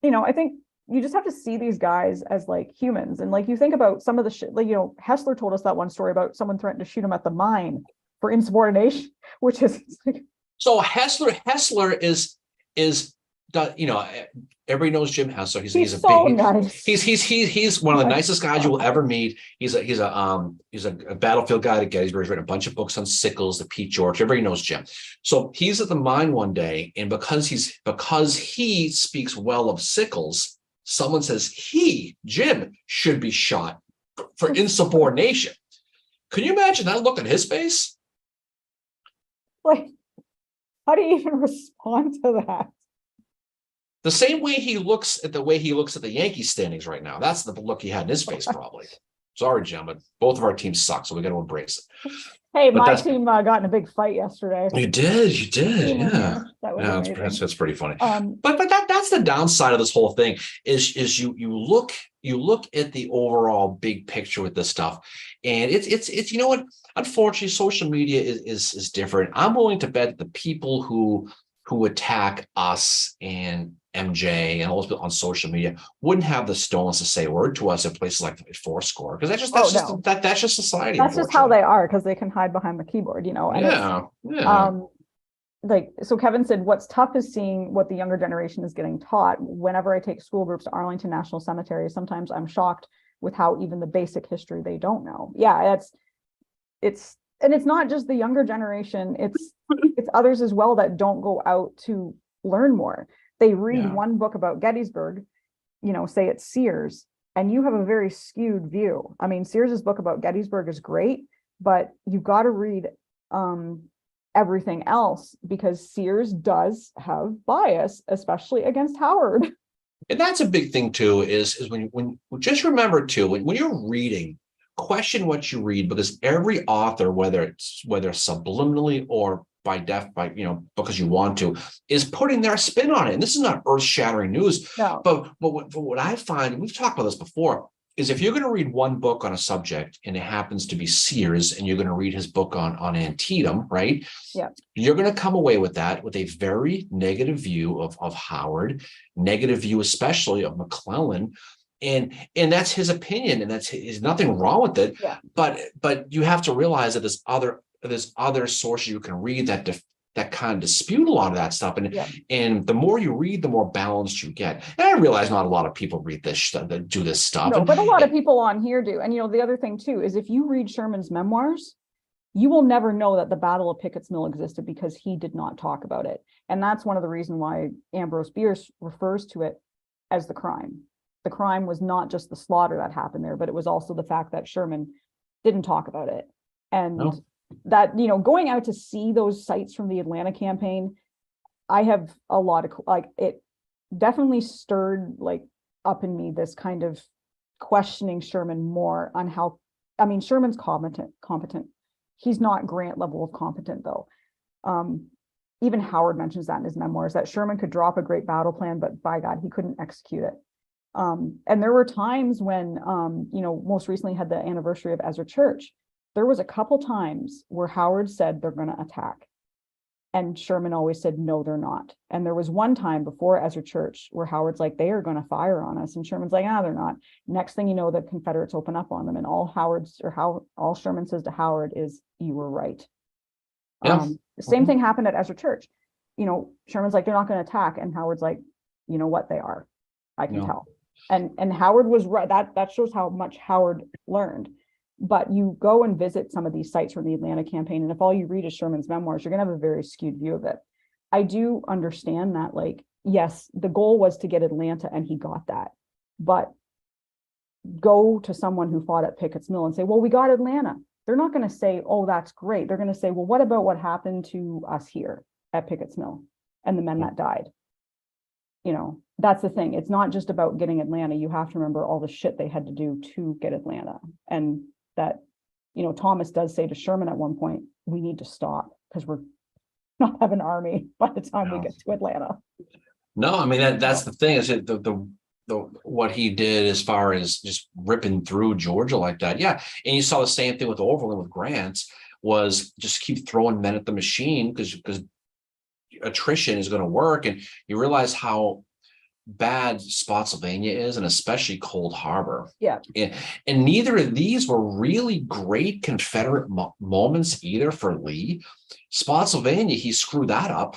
you know, I think you just have to see these guys as like humans. And like, you think about some of the shit, like, you know, Hessler told us that one story about someone threatened to shoot him at the mine for insubordination, which is like. So Hessler is, you know, everybody knows Jim Hessler. He's a so big, nice. He's one of the nicest guys you will ever meet. He's a battlefield guy at Gettysburg. He's written a bunch of books on Sickles, the Pete George. Everybody knows Jim. So he's at the mine one day, and because he speaks well of Sickles, someone says Jim should be shot for insubordination. Can you imagine that look on his face? Like, how do you even respond to that? The same way he looks at the Yankees standings right now. That's the look he had in his face, probably. Sorry, Jim, but both of our teams suck, so we got to embrace it. Hey, but my team got in a big fight yesterday. You did, yeah. That was That's pretty funny. But that's the downside of this whole thing is you look at the overall big picture with this stuff, and it's you know what? Unfortunately, social media is different. I'm willing to bet the people who attack us and MJ and all those people on social media wouldn't have the stones to say a word to us at places like Foursquare, because that's just society. That's just how they are, because they can hide behind the keyboard, you know. And like, so Kevin said, what's tough is seeing what the younger generation is getting taught. Whenever I take school groups to Arlington National Cemetery, sometimes I'm shocked with how even the basic history they don't know. Yeah, it's not just the younger generation, it's others as well that don't go out to learn more. They read one book about Gettysburg, you know, say it's Sears, and you have a very skewed view. I mean, Sears's book about Gettysburg is great, but you've got to read everything else, because Sears does have bias, especially against Howard. And that's a big thing too, is when just remember too, when you're reading, question what you read, because every author, whether subliminally or because you want to, is putting their spin on it. And this is not earth-shattering news. No. But what I find, and we've talked about this before, is if you're going to read one book on a subject and it happens to be Sears, and you're going to read his book on Antietam, right? Yeah. You're going to come away with that with a very negative view of Howard, negative view especially of McClellan. And that's his opinion, and there's nothing wrong with it. Yeah. But you have to realize that there's other sources you can read that kind of dispute a lot of that stuff. And the more you read, the more balanced you get. And I realize not a lot of people read this stuff, that do this stuff. No, but a lot of people on here do. And, you know, the other thing too, is if you read Sherman's memoirs, you will never know that the Battle of Pickett's Mill existed, because he did not talk about it. And that's one of the reasons why Ambrose Bierce refers to it as the crime. The crime was not just the slaughter that happened there, but it was also the fact that Sherman didn't talk about it. And that, you know, going out to see those sites from the Atlanta campaign, I have a lot of, like, it definitely stirred like up in me this kind of questioning Sherman more on how, I mean, Sherman's competent. He's not Grant level of competent though. Even Howard mentions that in his memoirs, that Sherman could drop a great battle plan, but by God, he couldn't execute it. And there were times when, you know, most recently had the anniversary of Ezra Church. There was a couple times where Howard said they're going to attack. And Sherman always said, no, they're not. And there was one time before Ezra Church where Howard's like, they are going to fire on us. And Sherman's like, ah, they're not. Next thing you know, the Confederates open up on them. And all Sherman says to Howard is, you were right. Yeah. The same thing happened at Ezra Church. Sherman's like, they're not going to attack. And Howard's like, you know what, they are. I can tell. And Howard was right. That shows how much Howard learned. But you go and visit some of these sites from the Atlanta campaign, and if all you read is Sherman's memoirs, you're going to have a very skewed view of it. I do understand that, like, yes, the goal was to get Atlanta, and he got that. But go to someone who fought at Pickett's Mill and say, well, we got Atlanta. They're not going to say, oh, that's great. They're going to say, well, what about what happened to us here at Pickett's Mill and the men that died? That's the thing. It's not just about getting Atlanta. You have to remember all the shit they had to do to get Atlanta. And that, Thomas does say to Sherman at one point, we need to stop because we're not have an army by the time we get to Atlanta. No, I mean, that's the thing is that the what he did as far as just ripping through Georgia like that. Yeah. And you saw the same thing with Overland with Grant, was just keep throwing men at the machine because attrition is going to work. And you realize how bad Spotsylvania is, and especially Cold Harbor. Yeah. And neither of these were really great Confederate moments either for Lee. Spotsylvania, he screwed that up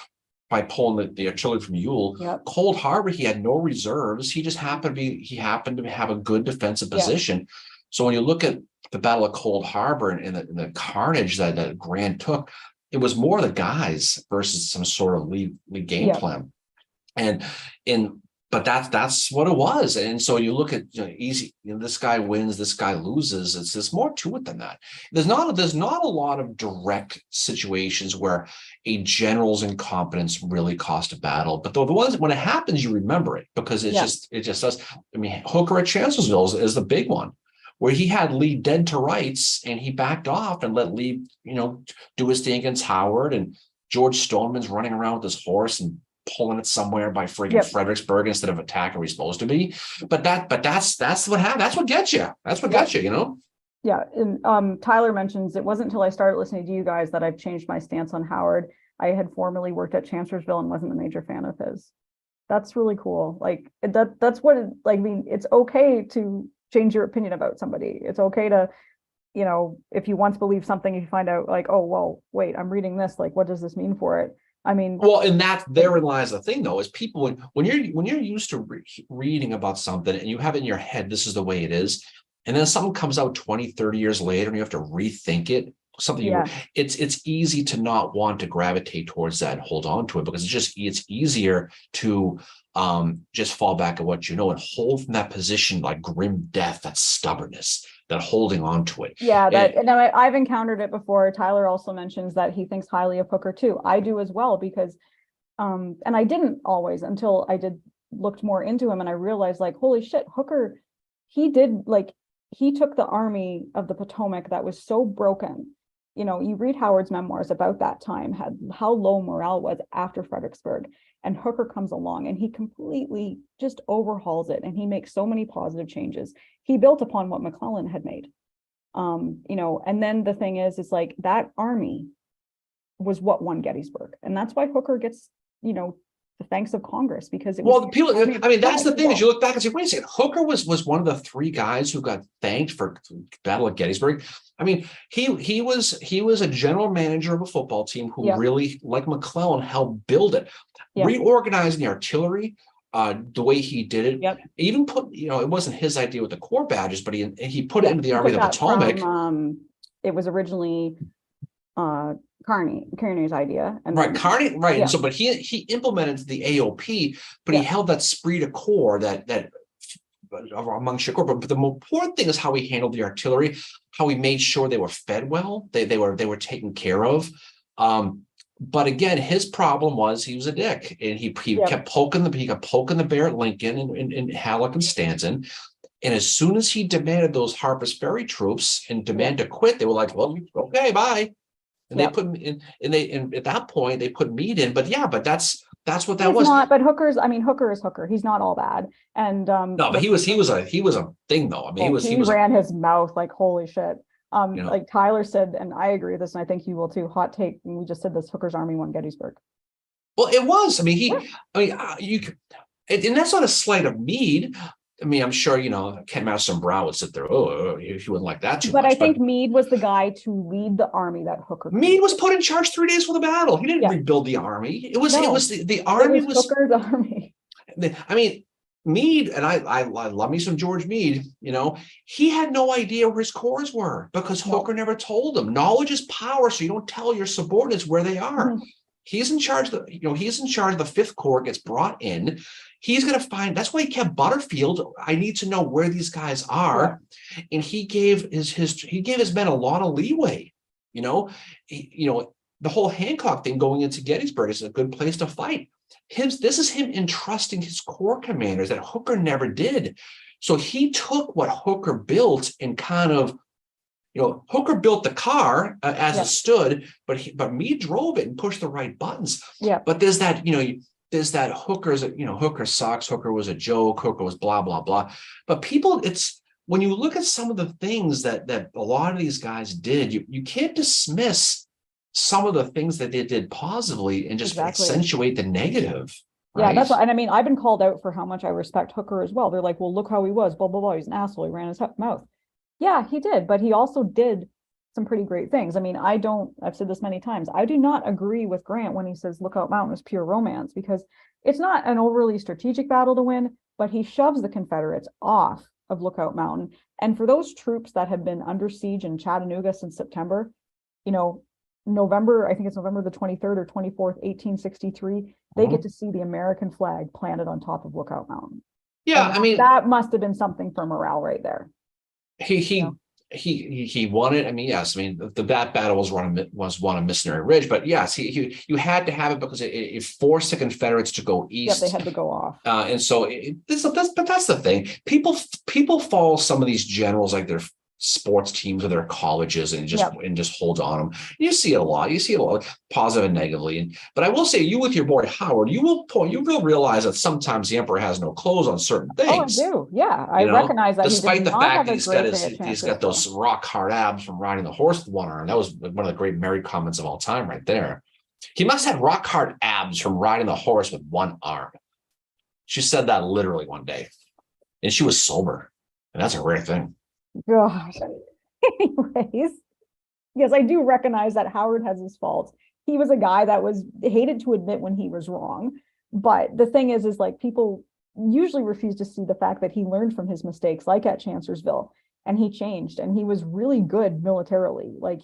by pulling the artillery from Ewell. Yep. Cold Harbor, he had no reserves. He happened to have a good defensive position. So when you look at the Battle of Cold Harbor and the carnage that Grant took, it was more the guys versus some sort of Lee game plan. But that's what it was. And so you look at easy, this guy wins, this guy loses. There's more to it than that. There's not a lot of direct situations where a general's incompetence really cost a battle. But the ones when it happens, you remember it because it just does. I mean, Hooker at Chancellorsville is the big one, where he had Lee dead to rights and he backed off and let Lee, do his thing against Howard, and George Stoneman's running around with his horse and pulling it somewhere by friggin' Fredericksburg instead of attacking where he's supposed to be. But that's what happened. That's what gets you. That's what gets you, Yeah. And Tyler mentions it wasn't until I started listening to you guys that I've changed my stance on Howard. I had formerly worked at Chancellorsville and wasn't a major fan of his. That's really cool. Like that's what it's okay to change your opinion about somebody. It's okay to, if you once believe something, you find out like, oh, well, wait, I'm reading this. Like, what does this mean for it? I mean, well, and therein lies the thing, though, is people when you're used to reading about something and you have it in your head, this is the way it is, and then something comes out 20, 30 years later and you have to rethink it. It's easy to not want to gravitate towards that and hold on to it because it's easier to just fall back at what you know and hold from that position like grim death, that stubbornness, that holding on to it. Yeah, and I've encountered it before. Tyler also mentions that he thinks highly of Hooker too. I do as well because, and I didn't always until I looked more into him and I realized like, holy shit, Hooker, he took the Army of the Potomac that was so broken. You read Howard's memoirs about that time, how low morale was after Fredericksburg, and Hooker comes along and he completely just overhauls it and he makes so many positive changes. He built upon what McClellan had made, and then the thing is like that army was what won Gettysburg. And that's why Hooker gets, the thanks of Congress because it was. Well, the people, I mean, that's the thing is you look back and say, wait a second, Hooker was one of the three guys who got thanked for Battle of Gettysburg. I mean, he was a general manager of a football team who really, like McClellan, helped build it, reorganizing the artillery, the way he did it. Even put, it wasn't his idea with the Corps badges, but he put it into the Army of the Potomac. It was originally Kearny's idea. And Kearny, right. Yeah. And so, but he implemented the AOP, but he held that esprit de corps that among Shakur. But the more important thing is how he handled the artillery, how he made sure they were fed well, they were taken care of. But again, his problem was he was a dick, and he kept poking the bear at Lincoln and Halleck and Stanton. And as soon as he demanded those Harper's Ferry troops and demanded to quit, they were like, "Well, okay, bye." And they put and at that point they put Meade in. But that's what that was. But Hooker is Hooker. He's not all bad. And no, but he was a thing though. I mean, he ran his mouth like holy shit. You know, Like Tyler said, and I agree with this, and I think you will too, hot take, and we just said this, Hooker's army won Gettysburg. well, it was. I mean, Yeah. you could, and that's not a slight of Meade. I mean, I'm sure, Ken Madison Brown would sit there, he wouldn't like that too But I much. think Meade was the guy to lead the army that Hooker. Meade was put in charge 3 days for the battle. He didn't Yeah. rebuild the army. It was No, the army was Hooker's army. I mean, Meade, and I love me some George Meade, he had no idea where his corps were because No. Hooker never told him. Knowledge is power, so you don't tell your subordinates where they are. Mhm. He's in charge of he's in charge of the Fifth Corps, gets brought in. He's going to find, that's why he kept Butterfield. I need to know where these guys are. Yeah. And he gave his men a lot of leeway. The whole Hancock thing going into Gettysburg is a good place to fight. This is him entrusting his corps commanders that Hooker never did. So he took what Hooker built and kind of, Hooker built the car as it stood, but Meade drove it and pushed the right buttons. Yeah. But there's that, there's that Hooker sucks. Hooker was a joke. Hooker was blah, blah, blah. But people, when you look at some of the things that a lot of these guys did, you can't dismiss some of the things that they did positively and just accentuate the negative. Right? Yeah, that's what, and I mean, I've been called out for how much I respect Hooker as well. They're like, well, look how he was, blah, blah, blah. He's an asshole. He ran his mouth. Yeah, he did, but he also did some pretty great things. I mean, I've said this many times, I do not agree with Grant when he says Lookout Mountain is pure romance, because it's not an overly strategic battle to win, but he shoves the Confederates off of Lookout Mountain. And for those troops that have been under siege in Chattanooga since September, November, I think it's November the 23rd or 24th, 1863, they get to see the American flag planted on top of Lookout Mountain. Yeah, I mean, that must have been something for morale right there. He won it. I mean, yes. I mean, that battle was won on Missionary Ridge, but yes, you had to have it because it forced the Confederates to go east. Yeah, they had to go off. And so that's the thing. People follow some of these generals like their sports teams or their colleges and just hold on them. You see it a lot. You see it a lot, positive and negatively. But I will say, you with your boy Howard, you will realize that sometimes the emperor has no clothes on certain things. Oh, I do. Yeah, I recognize that. Despite the fact that he's got those rock hard abs from riding the horse with one arm. That was one of the great Mary comments of all time, right there. He must have rock hard abs from riding the horse with one arm. She said that literally one day, and she was sober, and that's a rare thing. Gosh. Anyways, yes, I do recognize that Howard has his faults. He was a guy that hated to admit when he was wrong. But the thing is like people usually refuse to see the fact that he learned from his mistakes, like at Chancellorsville, and he changed, and he was really good militarily. Like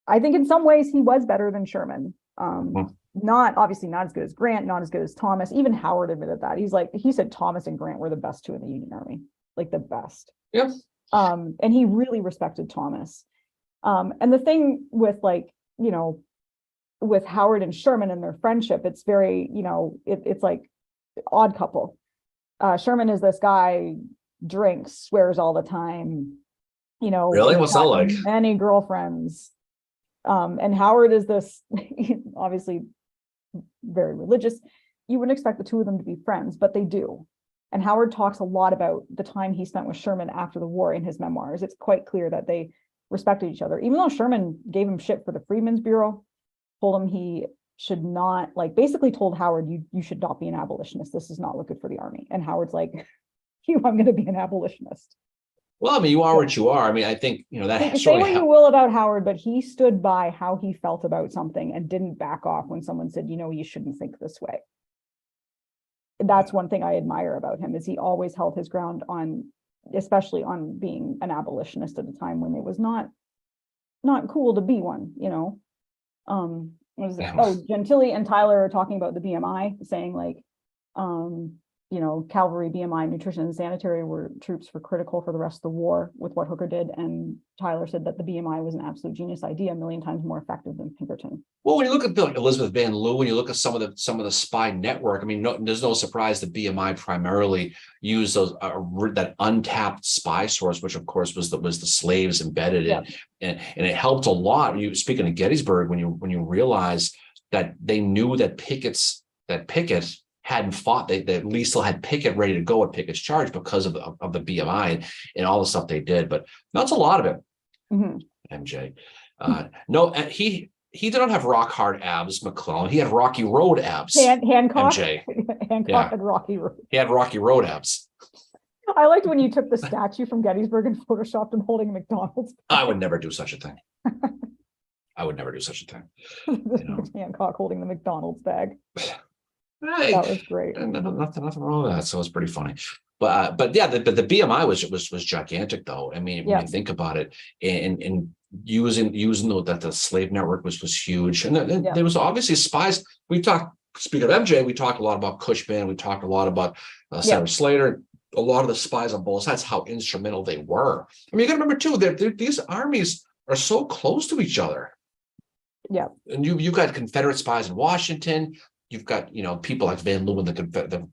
I think in some ways he was better than Sherman. Not obviously not as good as Grant, not as good as Thomas. Even Howard admitted that. He said Thomas and Grant were the best two in the Union Army, like the best. Yep. And he really respected Thomas. And the thing with with Howard and Sherman and their friendship, it's very, it's like odd couple. Sherman is this guy, drinks, swears all the time, Really? What's that like? Many girlfriends. And Howard is this obviously very religious. You wouldn't expect the two of them to be friends, but they do. And Howard talks a lot about the time he spent with Sherman after the war in his memoirs. It's quite clear that they respected each other, even though Sherman gave him shit for the Freedmen's Bureau, told him he should not, basically told Howard, you should not be an abolitionist. This does not look good for the army. And Howard's like, I'm going to be an abolitionist. Well, I mean, you are what you are. I mean, I think, that say what you will about Howard, but he stood by how he felt about something and didn't back off when someone said, you shouldn't think this way. That's one thing I admire about him, is he always held his ground especially on being an abolitionist at a time when it was not cool to be one, Gentili and Tyler are talking about the BMI, saying cavalry, BMI, nutrition, and sanitary were troops for critical for the rest of the war with what Hooker did. And Tyler said that the BMI was an absolute genius idea, a million times more effective than Pinkerton. Well, when you look at Elizabeth Van Lew, when you look at some of the spy network, I mean, there's no surprise that BMI primarily used that untapped spy source, which of course was the slaves embedded in, and it helped a lot. Speaking of Gettysburg, when you realize that they knew that Pickett hadn't fought, they at least still had Pickett ready to go at Pickett's charge because of the BMI and all the stuff they did. But that's a lot of it. Mhm. MJ. No, he did not have rock hard abs, McClellan. He had Rocky Road abs. Hancock. MJ. Hancock Yeah. and Rocky Road. He had Rocky Road abs. I liked when you took the statue from Gettysburg and photoshopped him holding a McDonald's. I would never do such a thing. I would never do such a thing. You know. Hancock holding the McDonald's bag. Hey, That was great. nothing wrong with that. So it's pretty funny. But yeah, the BMI was gigantic though. I mean, when Yeah. you think about it, and using that the slave network was huge, and Yeah. there was obviously spies. Speaking of MJ, we talked a lot about Cushman. We talked a lot about Senator Slater. A lot of the spies on both sides, how instrumental they were. I mean, you got to remember too that these armies are so close to each other. Yeah. And you've got Confederate spies in Washington. You've got people like Van Leeuwen,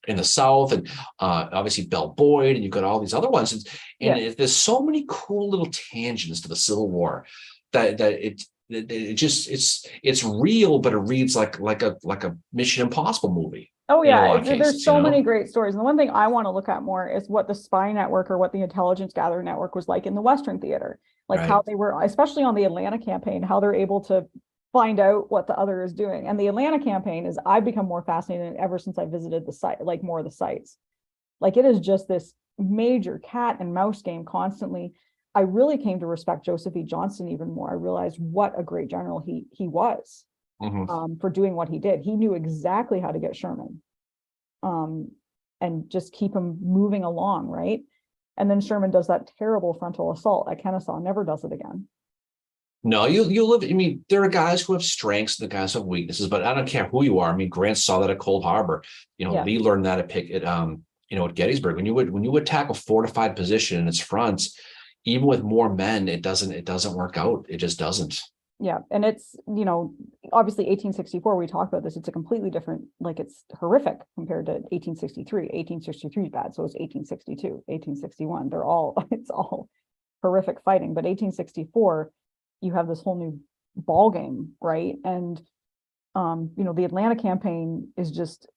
in the South, and obviously Bell Boyd, and you've got all these other ones. And there's so many cool little tangents to the Civil War that it's real, but it reads like a Mission Impossible movie. Oh in a lot yeah, of cases, there's so many great stories. And the one thing I want to look at more is what the spy network or what the intelligence gathering network was like in the Western theater, like how they were, especially on the Atlanta campaign, how they're able to find out what the other is doing. And the Atlanta campaign is, I've become more fascinated ever since I visited the site, like more of the sites. Like it is just this major cat and mouse game constantly. I really came to respect Joseph E. Johnston even more. I realized what a great general he was. For doing what he did. He knew exactly how to get Sherman and just keep him moving along, right? And then Sherman does that terrible frontal assault at Kennesaw, never does it again. No, you live. I mean, there are guys who have strengths and the guys who have weaknesses, but I don't care who you are. I mean, Grant saw that at Cold Harbor. Lee learned that at at Gettysburg. When you attack a fortified position in its fronts, even with more men, it doesn't work out. It just doesn't. Yeah. And it's, obviously 1864, we talked about this, it's a completely different, like it's horrific compared to 1863. 1863 is bad. So it's 1862, 1861. It's all horrific fighting. But 1864, you have this whole new ball game, right? And, the Atlanta campaign is just,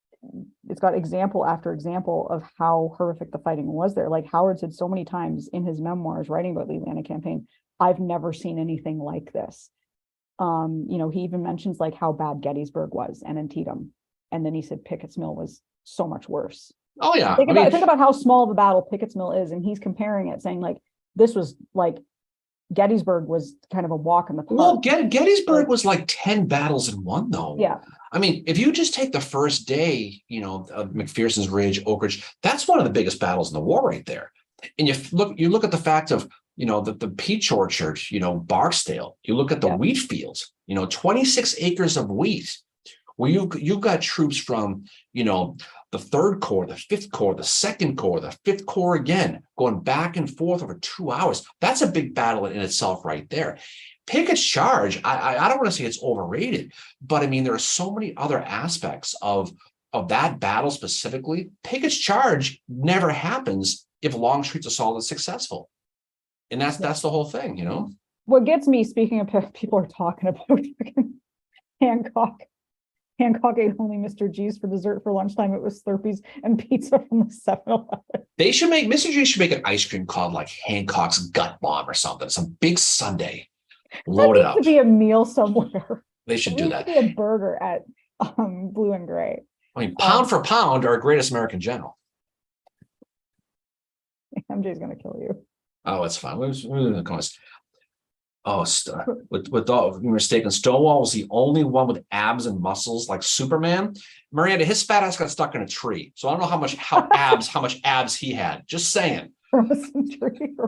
it's got example after example of how horrific the fighting was there. Like Howard said so many times in his memoirs writing about the Atlanta campaign, I've never seen anything like this. He even mentions like how bad Gettysburg was and Antietam. And then he said Pickett's Mill was so much worse. Oh yeah. Think about how small the battle Pickett's Mill is. And he's comparing it, saying like, this was like Gettysburg was kind of a walk in the park. Well, Gettysburg was like 10 battles in one though. Yeah. I mean, if you just take the first day, of McPherson's Ridge, Oak Ridge, that's one of the biggest battles in the war right there. And you look at the fact of, the peach orchard, Barksdale, you look at the wheat fields, 26 acres of wheat, where you've got troops from, the Third Corps, the Fifth Corps, the Second Corps, the Fifth Corps again, going back and forth over 2 hours. That's a big battle in itself right there. Pickett's charge, I don't want to say it's overrated, but I mean, there are so many other aspects of that battle specifically. Pickett's charge never happens if Longstreet's assault is successful. And that's the whole thing, What gets me, speaking of people are talking about Hancock ate only Mr. G's for dessert for lunchtime. It was Slurpees and pizza from the 7-Eleven. Mr. G should make an ice cream called like Hancock's Gut Bomb or something, some big sundae. Load it up. To be a meal somewhere. They should do that. Be a burger at Blue and Gray. I mean, pound for pound, our greatest American general. MJ's gonna kill you. Oh, it's fine. With all you're mistaken, Stonewall was the only one with abs and muscles like Superman. Marietta, his fat ass got stuck in a tree. So I don't know how much abs he had. Just saying.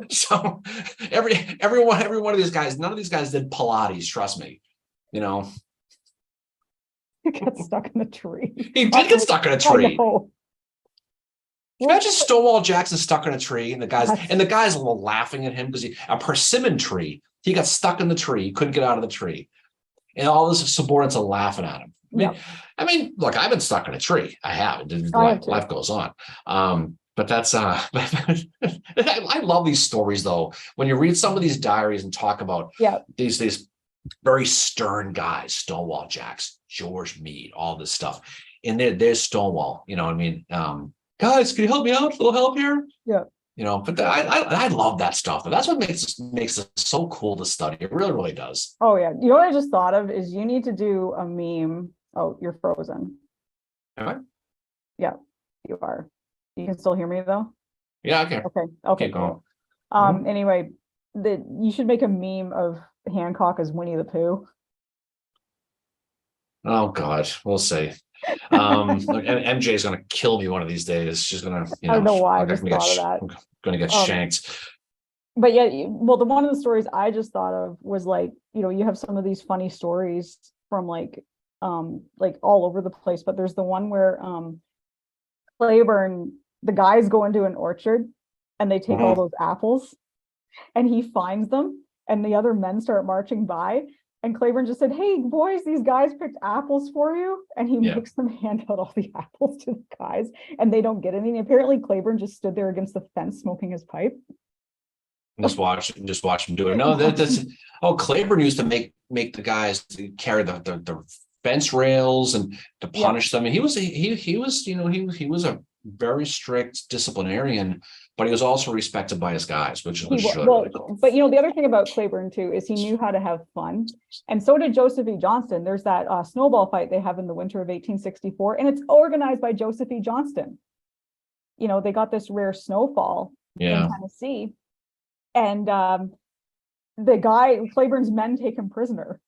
So every one of these guys, none of these guys did Pilates, trust me. He got stuck in a tree. He did get stuck in a tree. Imagine Stonewall Jackson stuck in a tree, and the guys were laughing at him because a persimmon tree. He got stuck in the tree. He couldn't get out of the tree, and all his subordinates are laughing at him. I mean, look, I've been stuck in a tree. I have. Life goes on. But that's I love these stories though. When you read some of these diaries and talk about these very stern guys, Stonewall Jackson, George Meade, all this stuff, and there's Stonewall. You know what I mean? Guys, can you help me out? A little help here? Yeah. But I love that stuff. That's what makes it so cool to study. It really, really does. Oh yeah. You know what I just thought of is you need to do a meme. Oh, you're frozen. Am I? Yeah, you are. You can still hear me though? Yeah, okay. Okay, Keep going. cool. Anyway, you should make a meme of Hancock as Winnie the Pooh. Oh God, we'll see. Look, MJ is gonna kill me one of these days. She's gonna, I don't know why I I'm just gonna thought of that. I'm gonna get Um, shanked. But yeah, well, one of the stories I just thought of was like, you have some of these funny stories from like all over the place, but there's the one where Clayburn, the guys go into an orchard and they take all those apples and he finds them and the other men start marching by. And Clayburn just said, "Hey boys, these guys picked apples for you." And he makes them hand out all the apples to the guys and they don't get any. Apparently Clayburn just stood there against the fence smoking his pipe. Just watch him do it. No, that's Clayburn used to make the guys carry the fence rails and to punish them. And he was a very strict disciplinarian, but he was also respected by his guys, which was really cool. But the other thing about Clayburn too is he knew how to have fun, and so did Joseph E. Johnston. There's that snowball fight they have in the winter of 1864, and it's organized by Joseph E. Johnston. They got this rare snowfall in Tennessee, and the guy Clayburn's men take him prisoner.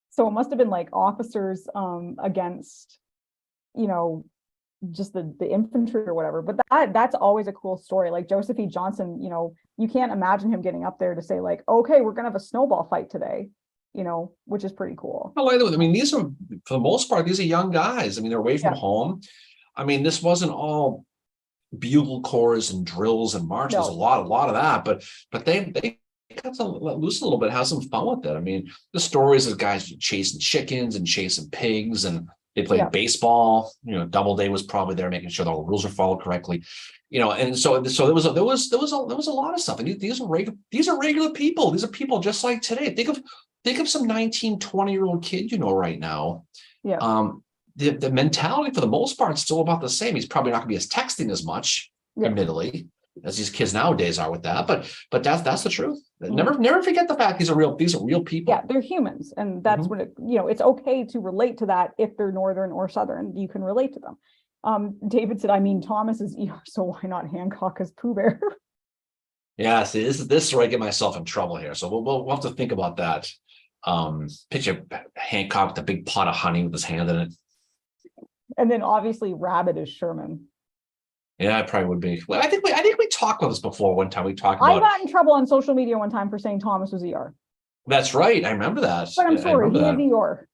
So it must have been like officers against, just the infantry or whatever. But that's always a cool story. Like Joseph E. Johnston, you can't imagine him getting up there to say like, "Okay, we're gonna have a snowball fight today," which is pretty cool. I mean, these are, for the most part, these are young guys. I mean, they're away from home. I mean, this wasn't all bugle corps and drills and marches. There's a lot of that, but they got to let loose a little bit, have some fun with it. I mean, the stories of guys chasing chickens and chasing pigs, and they played baseball. Doubleday was probably there making sure all the rules are followed correctly. And so there was a lot of stuff. And these are regular people. These are people just like today. Think of some 19, 20-year-old kid right now. Yeah. The mentality for the most part is still about the same. He's probably not going to be as texting as much, admittedly, as these kids nowadays are with that. But that's the truth. Never forget the fact these are real people. Yeah, they're humans, and that's what it's okay to relate to that if they're northern or southern. You can relate to them. David said, "I mean, Thomas is ER, so why not Hancock as Pooh Bear?" Yeah, see, this is where I get myself in trouble here. So we'll have to think about that. Picture Hancock with a big pot of honey with his hand in it. And then obviously Rabbit is Sherman. Yeah, it probably would be. Well, I think we talked about this before. One time we talked about. I got in trouble on social media one time for saying Thomas was ER. That's right. I remember that. But I'm sorry, he is ER.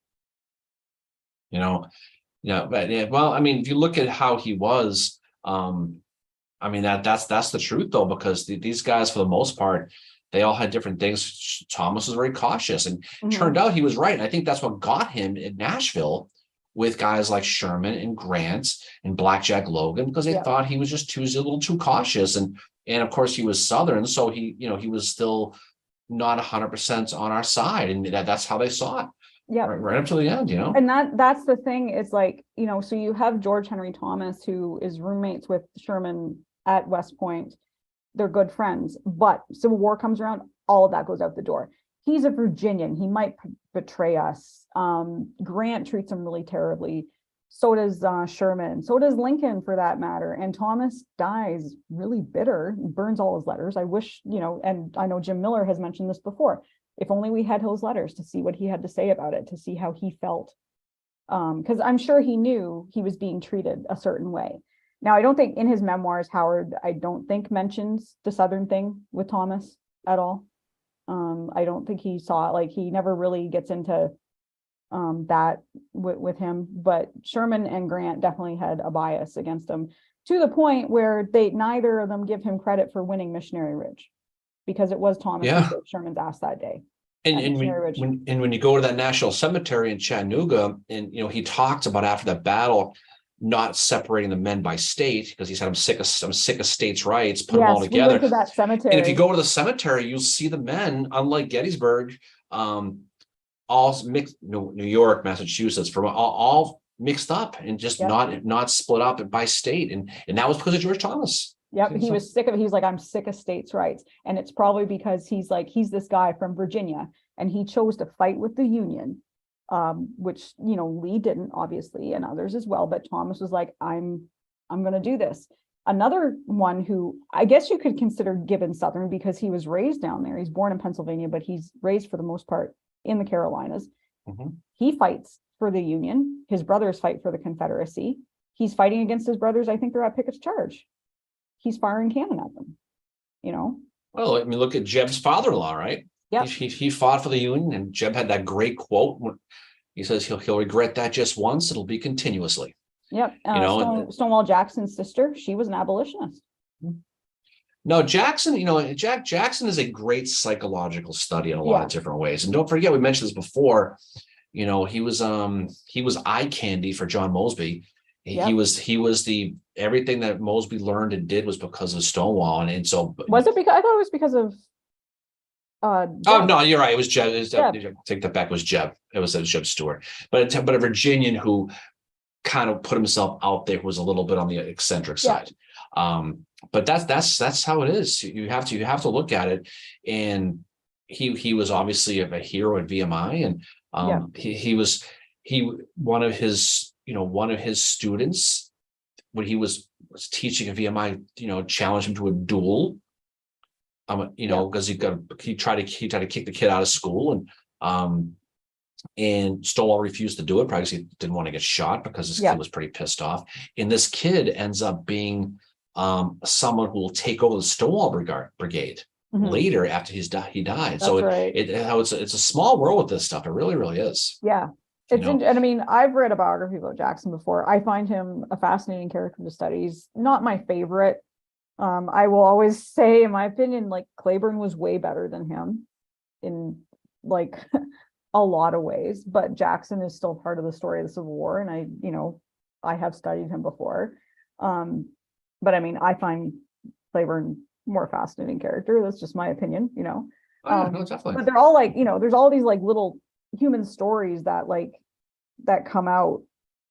But well, I mean, if you look at how he was, I mean that's the truth though, because these guys for the most part, they all had different things. Thomas was very cautious, and turned out he was right. And I think that's what got him in Nashville with guys like Sherman and Grant and Blackjack Logan, because they thought he was a little too cautious. And of course he was Southern. So he was still not 100% on our side. And that's how they saw it. Yeah. Right up to the end, And that's the thing is like, so you have George Henry Thomas, who is roommates with Sherman at West Point. They're good friends, but Civil War comes around, all of that goes out the door. He's a Virginian. He might betray us. Grant treats him really terribly. So does Sherman. So does Lincoln, for that matter. And Thomas dies really bitter. He burns all his letters. I wish, and I know Jim Miller has mentioned this before. If only we had his letters to see what he had to say about it, to see how he felt. Because I'm sure he knew he was being treated a certain way. Now, I don't think in his memoirs, Howard, I don't think mentions the Southern thing with Thomas at all. I don't think he saw it. Like, he never really gets into that with him. But Sherman and Grant definitely had a bias against him, to the point where neither of them give him credit for winning Missionary Ridge, because it was Thomas who saved Sherman's ass that day. And when you go to that National Cemetery in Chattanooga, and he talked about after that battle not separating the men by state, because he said, I'm sick of states' rights, put them all together. We went to that cemetery. And if you go to the cemetery, you'll see the men, unlike Gettysburg, all mixed, New York, Massachusetts, from all mixed up and just not split up by state. And that was because of George Thomas. Yep, he was sick of it. He's like, I'm sick of states' rights. And it's probably because he's this guy from Virginia and he chose to fight with the Union, which, Lee didn't, obviously, and others as well. But Thomas was like, I'm going to do this. Another one who I guess you could consider Gibbon Southern because he was raised down there. He's born in Pennsylvania, but he's raised for the most part in the Carolinas. Mhm. He fights for the Union. His brothers fight for the Confederacy. He's fighting against his brothers. I think they're at Pickett's Charge. He's firing cannon at them, Well, I mean, look at Jeb's father-in-law, right? Yeah. He fought for the Union, and Jeb had that great quote. He says he'll regret that just once. It'll be continuously. Yep. Stonewall Jackson's sister, she was an abolitionist. No, Jackson, Jackson is a great psychological study in a lot of different ways. And don't forget, we mentioned this before. He was eye candy for John Mosby. He was the everything that Mosby learned and did was because of Stonewall, and so was it because I thought it was because of oh no, you're right. It was Jeb. Take that back. It was Jeb. It was Jeb Stuart, but a Virginian who kind of put himself out there, who was a little bit on the eccentric side. But that's how it is. You have to look at it, and he was obviously a hero at VMI, and he was one of his students when he was teaching at VMI, challenged him to a duel. Because he tried to kick the kid out of school, and Stonewall refused to do it, probably because he didn't want to get shot because this kid was pretty pissed off. And this kid ends up being someone who will take over the Stonewall Brigade later after he died. That's so it's a small world with this stuff. It really, really is. Yeah. And I mean, I've read a biography about Jackson before. I find him a fascinating character to study. He's not my favorite. I will always say, in my opinion, like Claiborne was way better than him in like a lot of ways, but Jackson is still part of the story of the Civil War. And I have studied him before. But I mean, I find Claiborne more fascinating character. That's just my opinion, No, definitely. But they're all like, there's all these like little human stories that come out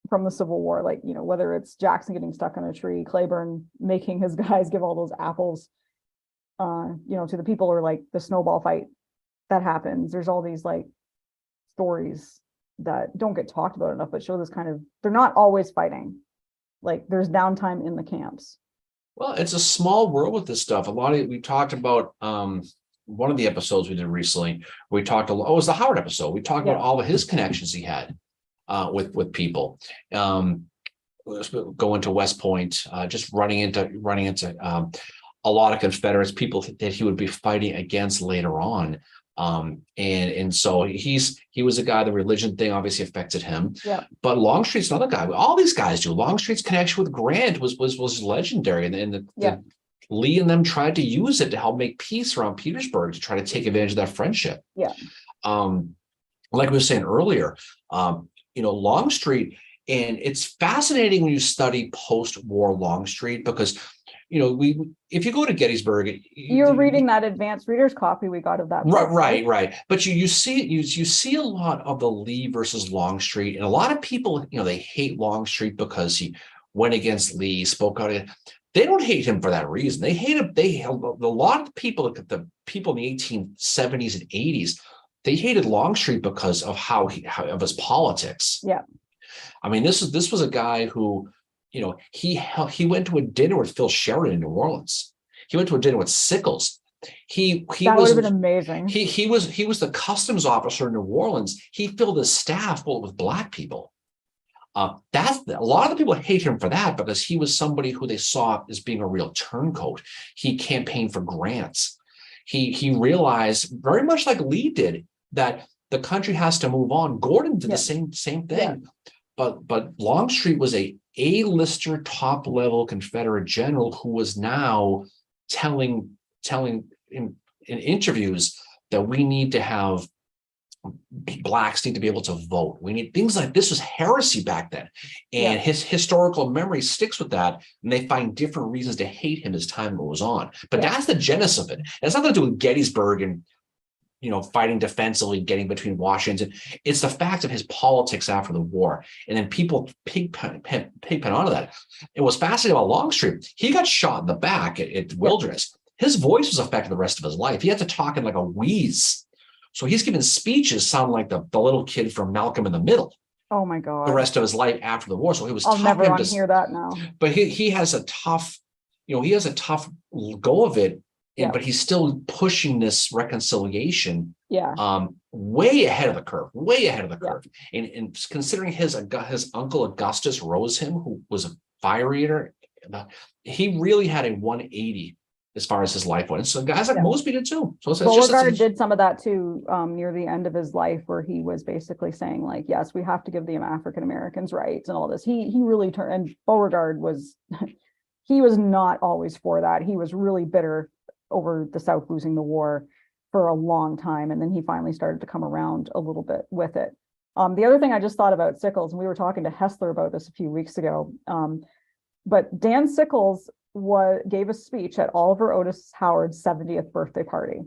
from the Civil War, like, whether it's Jackson getting stuck on a tree, Claiborne making his guys give all those apples, to the people, or like the snowball fight that happens. There's all these like stories that don't get talked about enough, but show this kind of, they're not always fighting. Like there's downtime in the camps. Well, it's a small world with this stuff. We talked about, one of the episodes we did recently, we talked it was the Howard episode. We talked about all of his connections he had with people, going to West Point, just running into a lot of Confederates, people that he would be fighting against later on. And so he was a guy, the religion thing obviously affected him. But Longstreet's another guy. All these guys do. Longstreet's connection with Grant was legendary, and Lee and them tried to use it to help make peace around Petersburg, to try to take advantage of that friendship. Like we were saying earlier, Longstreet, and it's fascinating when you study post-war Longstreet, because if you go to Gettysburg, you're reading that advanced reader's copy we got of that. Right. But you see a lot of the Lee versus Longstreet, and a lot of people, they hate Longstreet because he went against Lee, spoke out. They don't hate him for that reason. They hate him. A lot of people, the people in the 1870s and 80s, they hated Longstreet because of of his politics. I mean, this was a guy who, he went to a dinner with Phil Sheridan in New Orleans. He went to a dinner with Sickles. That would have been amazing. He was the customs officer in New Orleans. He filled his staff full with Black people. A lot of the people hate him for that, because he was somebody who they saw as being a real turncoat. He campaigned for grants. He realized, very much like Lee did, that the country has to move on. Gordon did the same thing. But Longstreet was a A-lister, top-level Confederate general who was now telling in interviews that we need to have Blacks need to be able to vote. We need things like this. Was heresy back then, and his historical memory sticks with that, and they find different reasons to hate him as time goes on. But that's the genesis of it. It's nothing to do with Gettysburg and fighting defensively, getting between Washington. It's the fact of his politics after the war. And then people pigpen onto that. It was fascinating about Longstreet. He got shot in the back at Wilderness. His voice was affected the rest of his life. He had to talk in like a wheeze. So he's giving speeches sound like the little kid from Malcolm in the Middle. Oh my God. The rest of his life after the war. So it was I'll tough. never want to hear that now. But he has a tough, he has a tough go of it. Yeah. But he's still pushing this reconciliation way ahead of the curve. And considering his uncle Augustus Roseham, who was a fire eater, he really had a 180 as far as his life went. So guys like Mosby did too. So Beauregard did some of that too near the end of his life, where he was basically saying like, yes, we have to give the African Americans rights and all this. He really turned, and Beauregard was he was not always for that. He was really bitter over the South losing the war for a long time, and then he finally started to come around a little bit with it. The other thing I just thought about Sickles, and we were talking to Hessler about this a few weeks ago, but Dan Sickles gave a speech at Oliver Otis Howard's 70th birthday party.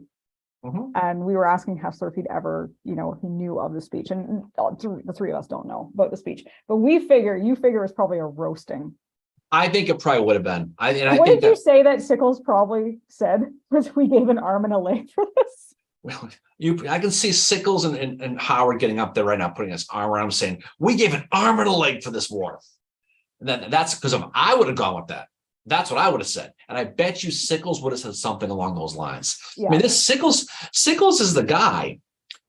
And we were asking Hessler if he'd ever, if he knew of the speech, and the three of us don't know about the speech, but you figure it's probably a roasting. I think it probably would have been. What did you say that Sickles probably said? Was we gave an arm and a leg for this? Well, I can see Sickles and Howard getting up there right now, putting his arm around him, saying, "We gave an arm and a leg for this war." And that's because I would have gone with that. That's what I would have said, and I bet you Sickles would have said something along those lines. Yeah. I mean, this Sickles is the guy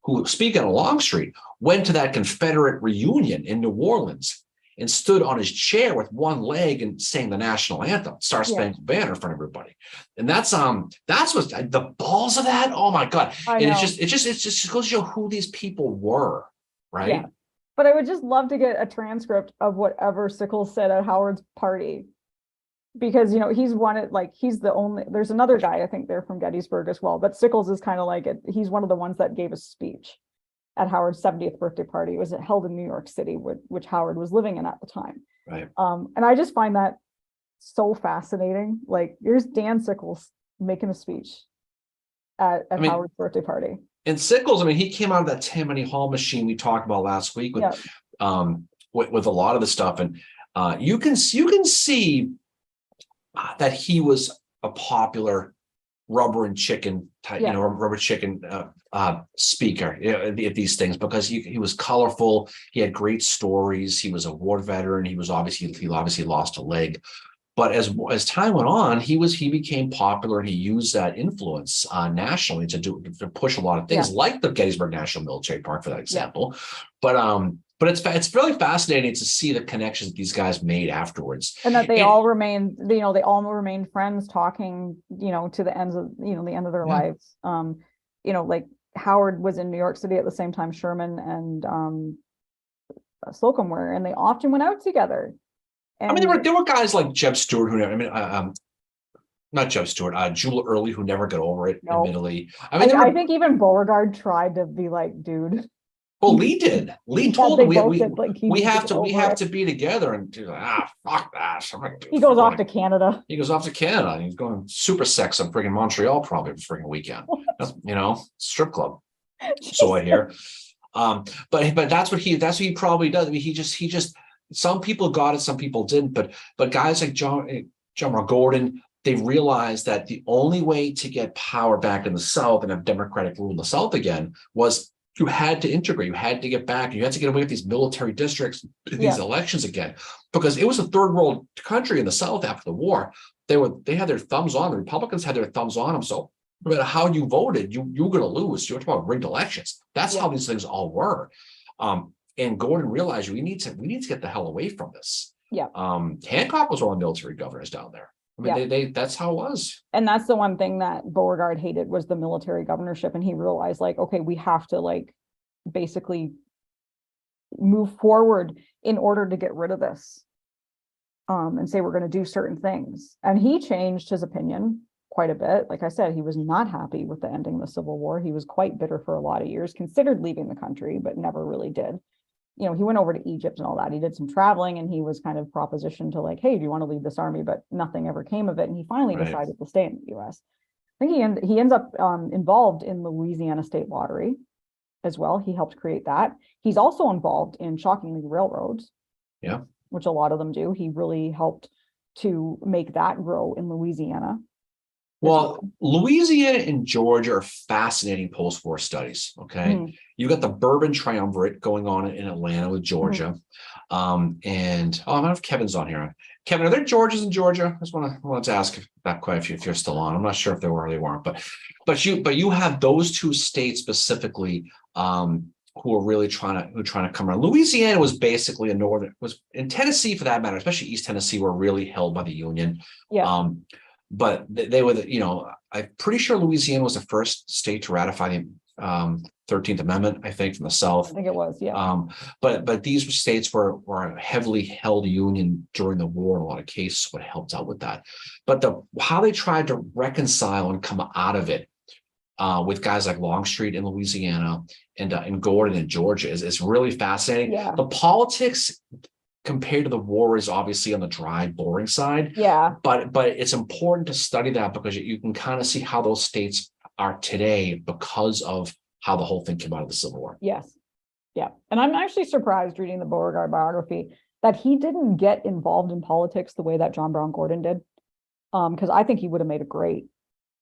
who, speaking of Longstreet, went to that Confederate reunion in New Orleans and stood on his chair with one leg and sang the national anthem, Star Spangled Banner, in front of everybody. And that's what the balls of that. Oh my God! And it just goes to show who these people were, right? Yeah. But I would just love to get a transcript of whatever Sickles said at Howard's party, because he's the only. There's another guy I think they're from Gettysburg as well, but Sickles is kind of like it. He's one of the ones that gave a speech at Howard's 70th birthday party. It was held in New York City, which Howard was living in at the time. Right. And I just find that so fascinating. Like, here's Dan Sickles making a speech at Howard's birthday party. And Sickles, he came out of that Tammany Hall machine we talked about last week with a lot of the stuff, and you can see that he was a popular rubber and chicken type, rubber chicken speaker at these things, because he was colorful. He had great stories. He was a war veteran. He obviously lost a leg, but as time went on, he became popular, and he used that influence nationally to push a lot of things, like the Gettysburg National Military Park, for that example. But it's really fascinating to see the connections that these guys made afterwards, and that they all remained, they all remained friends, talking, to the ends of, the end of their lives. Like Howard was in New York City at the same time Sherman and Slocum were, and they often went out together. And there were guys like Jeb Stuart not Jeb Stuart, Jewel Early, who never got over it. Admittedly, I think even Beauregard tried to be like, dude. Well, Lee did. Lee told him we have to be together, and he's like, fuck that. He goes off to Canada. He goes off to Canada. He's going super sex on friggin' Montreal probably for friggin' weekend. Strip club. So I hear. But that's what he probably does. He just some people got it, some people didn't. But guys like John Gordon, they realized that the only way to get power back in the South and have democratic rule in the South again was you had to integrate, you had to get back, you had to get away with these military districts, these elections again, because it was a third world country in the South after the war. They had their thumbs on, the Republicans had their thumbs on them. So no matter how you voted, you were going to lose. You were talking about rigged elections. That's how these things all were. And Gordon realized we need to get the hell away from this. Yeah. Hancock was one of the military governors down there. That's how it was. And that's the one thing that Beauregard hated, was the military governorship. And he realized, like, okay, we have to basically move forward in order to get rid of this. And say we're going to do certain things. And he changed his opinion quite a bit. Like I said, he was not happy with the ending of the Civil War. He was quite bitter for a lot of years, considered leaving the country, but never really did. He went over to Egypt and all that. He did some traveling, and he was kind of propositioned to hey, do you want to leave this army? But nothing ever came of it. And he finally decided to stay in the US. think he ends up involved in the Louisiana State Lottery as well. He helped create that. He's also involved in, shockingly, railroads. Yeah. Which a lot of them do. He really helped to make that grow in Louisiana. Well, Louisiana and Georgia are fascinating post-war studies. Okay. You got the Bourbon Triumvirate going on in Atlanta with Georgia. And I don't know if Kevin's on here. Kevin, are there Georgias in Georgia? I just wanted to ask that question if you're still on. I'm not sure if they were or they weren't, but you have those two states specifically who are really trying to come around. Louisiana was basically in Tennessee, for that matter, especially East Tennessee, were really held by the Union. Yeah. But they were, I'm pretty sure Louisiana was the first state to ratify the 13th Amendment, I think, from the South. I think it was, yeah. But these states were heavily held Union during the war in a lot of cases, what helped out with that. But how they tried to reconcile and come out of it with guys like Longstreet in Louisiana and Gordon in Georgia is really fascinating. Yeah. The politics compared to the war is obviously on the dry, boring side. Yeah. But it's important to study that because you can kind of see how those states are today because of how the whole thing came out of the Civil War. Yes. Yeah. And I'm actually surprised reading the Beauregard biography that he didn't get involved in politics the way that John Brown Gordon did. Because I think he would have made a great,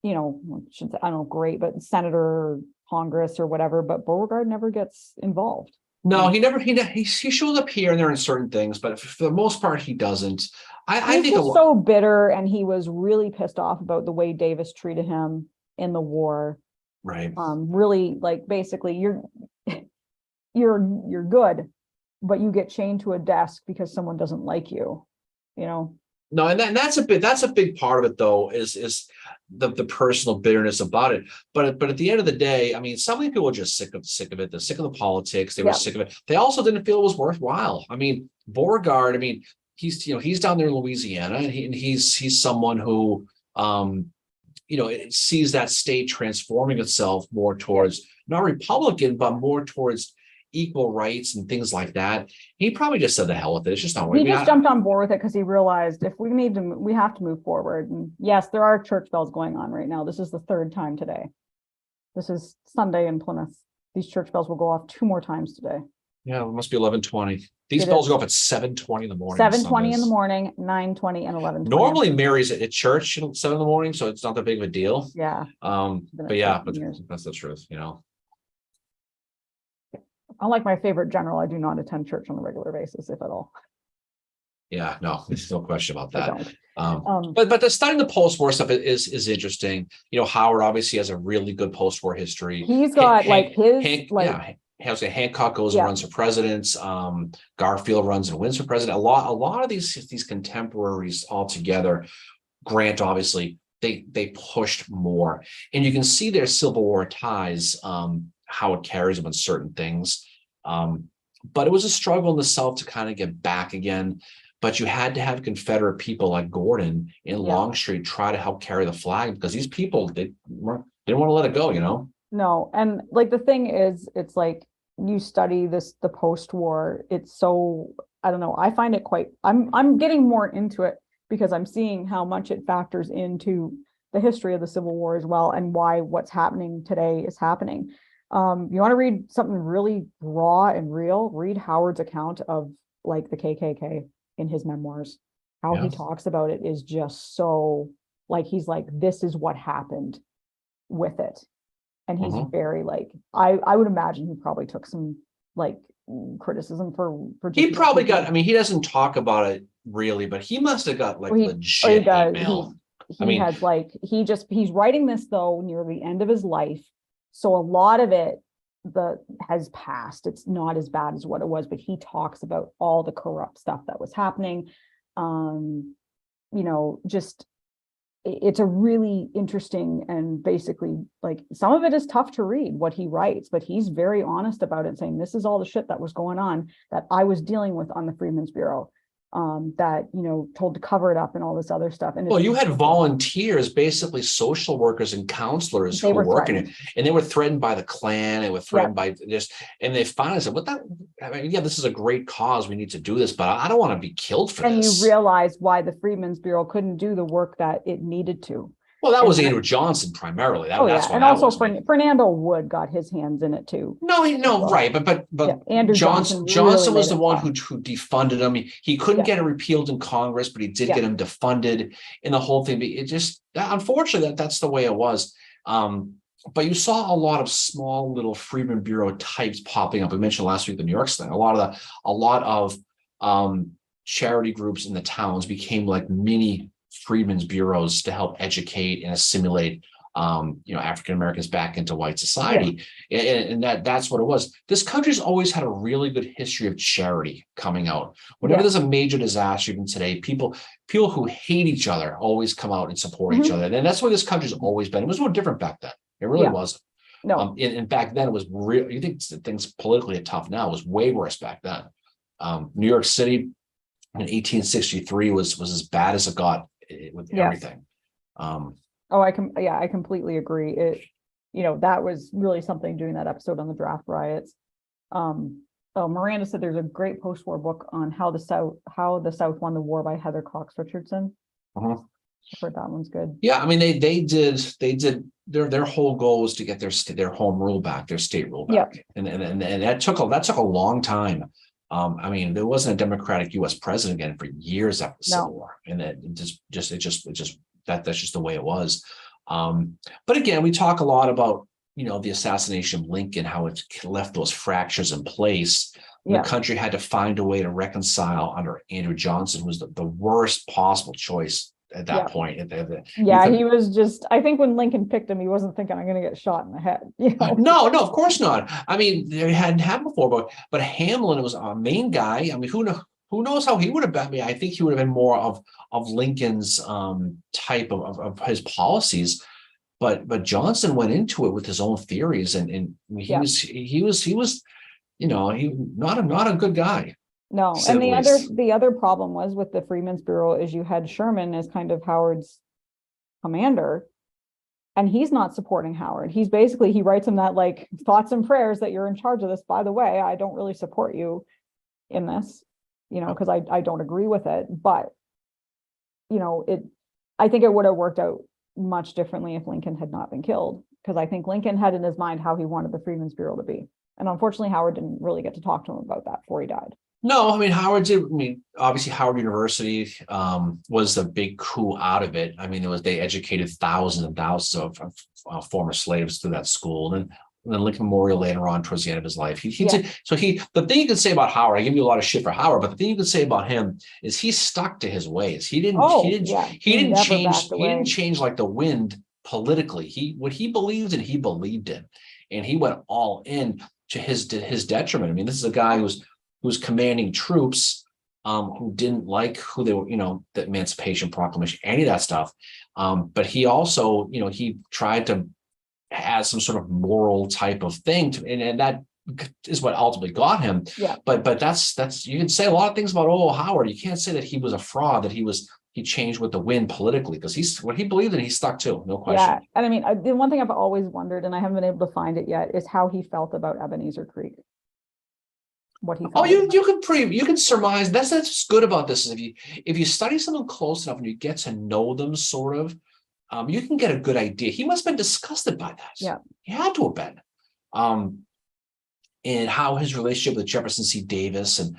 I don't know, great, but senator, Congress or whatever, but Beauregard never gets involved. No, he shows up here and there in certain things, but for the most part, he doesn't. I think he's so bitter, and he was really pissed off about the way Davis treated him in the war. Right. Really, like, basically, you're good, but you get chained to a desk because someone doesn't like you, No, and that's a big part of it, though, is the personal bitterness about it. But at the end of the day, I mean, some people were just sick of it. They're sick of the politics. They were sick of it. They also didn't feel it was worthwhile. I mean, Beauregard, he's down there in Louisiana, and he's someone who sees that state transforming itself more towards not Republican, but more towards equal rights and things like that. He probably just said the hell with it. It's just not. He just jumped on board with it because he realized if we have to move forward. And yes, there are church bells going on right now. This is the third time today. This is Sunday in Plymouth. These church bells will go off 2 more times today. Yeah, it must be 11:20. These bells go off at 7:20 in the morning. 7:20 in the morning, 9:20 and 11:20. Normally Mary's at church at 7 in the morning, so it's not that big of a deal. Yeah. But that's the truth, Unlike my favorite general, I do not attend church on a regular basis, if at all. Yeah, no, there's no question about that. But the studying the post-war stuff is interesting. Howard obviously has a really good post-war history. He's got Hancock goes and runs for presidents. Garfield runs and wins for president. A lot of these contemporaries all together. Grant, obviously, they pushed more, and you can see their Civil War ties. How it carries them on certain things. But it was a struggle in the South to kind of get back again. But you had to have Confederate people like Gordon and Longstreet try to help carry the flag, because these people didn't want to let it go, No, and like the thing is, it's like you study the post-war. It's so, I don't know. I find it I'm getting more into it because I'm seeing how much it factors into the history of the Civil War as well, and why what's happening today is happening. You want to read something really raw and real? Read Howard's account of like the KKK in his memoirs. How he talks about it is just so, like, he's like, this is what happened with it. And he's very like, I would imagine he probably took some like criticism for he probably got, he doesn't talk about it really, but he must have got like legit email. He's writing this though near the end of his life. So a lot of it has passed. It's not as bad as what it was, but he talks about all the corrupt stuff that was happening. It's a really interesting, and basically, like, some of it is tough to read what he writes, but he's very honest about it, saying this is all the shit that was going on that I was dealing with on the Freedmen's Bureau. That told to cover it up and all this other stuff. And you had volunteers, basically social workers and counselors who were working it, and they were threatened by the Klan. They were threatened by this, and they finally said, this is a great cause. We need to do this, but I don't want to be killed for this. And you realize why the Freedmen's Bureau couldn't do the work that it needed to, Well, that was Andrew Johnson primarily. Oh, That's yeah. why And that also was made. Fernando Wood got his hands in it too. No, Well, right, but yeah, Andrew Johnson really Johnson was made the it one tough. who defunded him. He couldn't Yeah. get it repealed in Congress, but he did Yeah. get him defunded in the whole thing. It just, unfortunately, that's the way it was. But you saw a lot of small little Freedmen Bureau types popping up. We mentioned last week the New York thing. A lot of charity groups in the towns became like mini Freedmen's bureaus to help educate and assimilate African Americans back into white society. And that's what it was. This country's always had a really good history of charity coming out. Whenever there's a major disaster, even today, people who hate each other always come out and support each other. And that's where this country's always been. It was no different back then. It really wasn't. No. And back then it was real. You think things politically are tough now. It was way worse back then. New York City in 1863 was as bad as it got with everything. I completely agree. That was really something doing that episode on the draft riots. Miranda said there's a great post-war book on how the South won the war by Heather Cox Richardson. I've heard that one's good. Yeah, I mean they did their whole goal was to get their home rule back, their state rule back, and that took a long time. I mean, there wasn't a Democratic U.S. president again for years after the Civil War, and that's just the way it was. But again, we talk a lot about the assassination of Lincoln, how it left those fractures in place. The country had to find a way to reconcile under Andrew Johnson, who was the worst possible choice at that point. He was just, I think when Lincoln picked him, he wasn't thinking I'm going to get shot in the head. No, of course not. I mean, they hadn't happened before, but Hamlin was a main guy. I mean, who knows how he would have been? I mean, I think he would have been more of Lincoln's type of his policies. But Johnson went into it with his own theories, and he was not a good guy. No, and the other problem was with the Freedmen's Bureau is you had Sherman as kind of Howard's commander, and he's not supporting Howard. He writes him that like thoughts and prayers that you're in charge of this. By the way, I don't really support you in this, because I don't agree with it. But I think it would have worked out much differently if Lincoln had not been killed, because I think Lincoln had in his mind how he wanted the Freedmen's Bureau to be. And unfortunately, Howard didn't really get to talk to him about that before he died. No, I mean, Howard did. I mean, obviously, Howard University was the big coup out of it. I mean, they educated thousands and thousands of former slaves through that school. And then Lincoln Memorial later on, towards the end of his life, the thing you can say about Howard, I give you a lot of shit for Howard, but the thing you can say about him is he stuck to his ways. He didn't change like the wind politically. What he believed in, he believed in, and he went all in to his detriment. I mean, this is a guy who's commanding troops who didn't like who they were, the Emancipation Proclamation, any of that stuff. But he also, he tried to add some sort of moral type of thing and that is what ultimately got him. But that's you can say a lot of things about Howard. You can't say that he was a fraud, that he changed with the wind politically, because what he believed in, he stuck to, no question. Yeah, and I mean, the one thing I've always wondered, and I haven't been able to find it yet, is how he felt about Ebenezer Creek. What he thought. You can surmise. That's what's good about this, is if you study someone close enough and you get to know them sort of, you can get a good idea. He must have been disgusted by that. Yeah, he had to have been. And how his relationship with Jefferson C. Davis and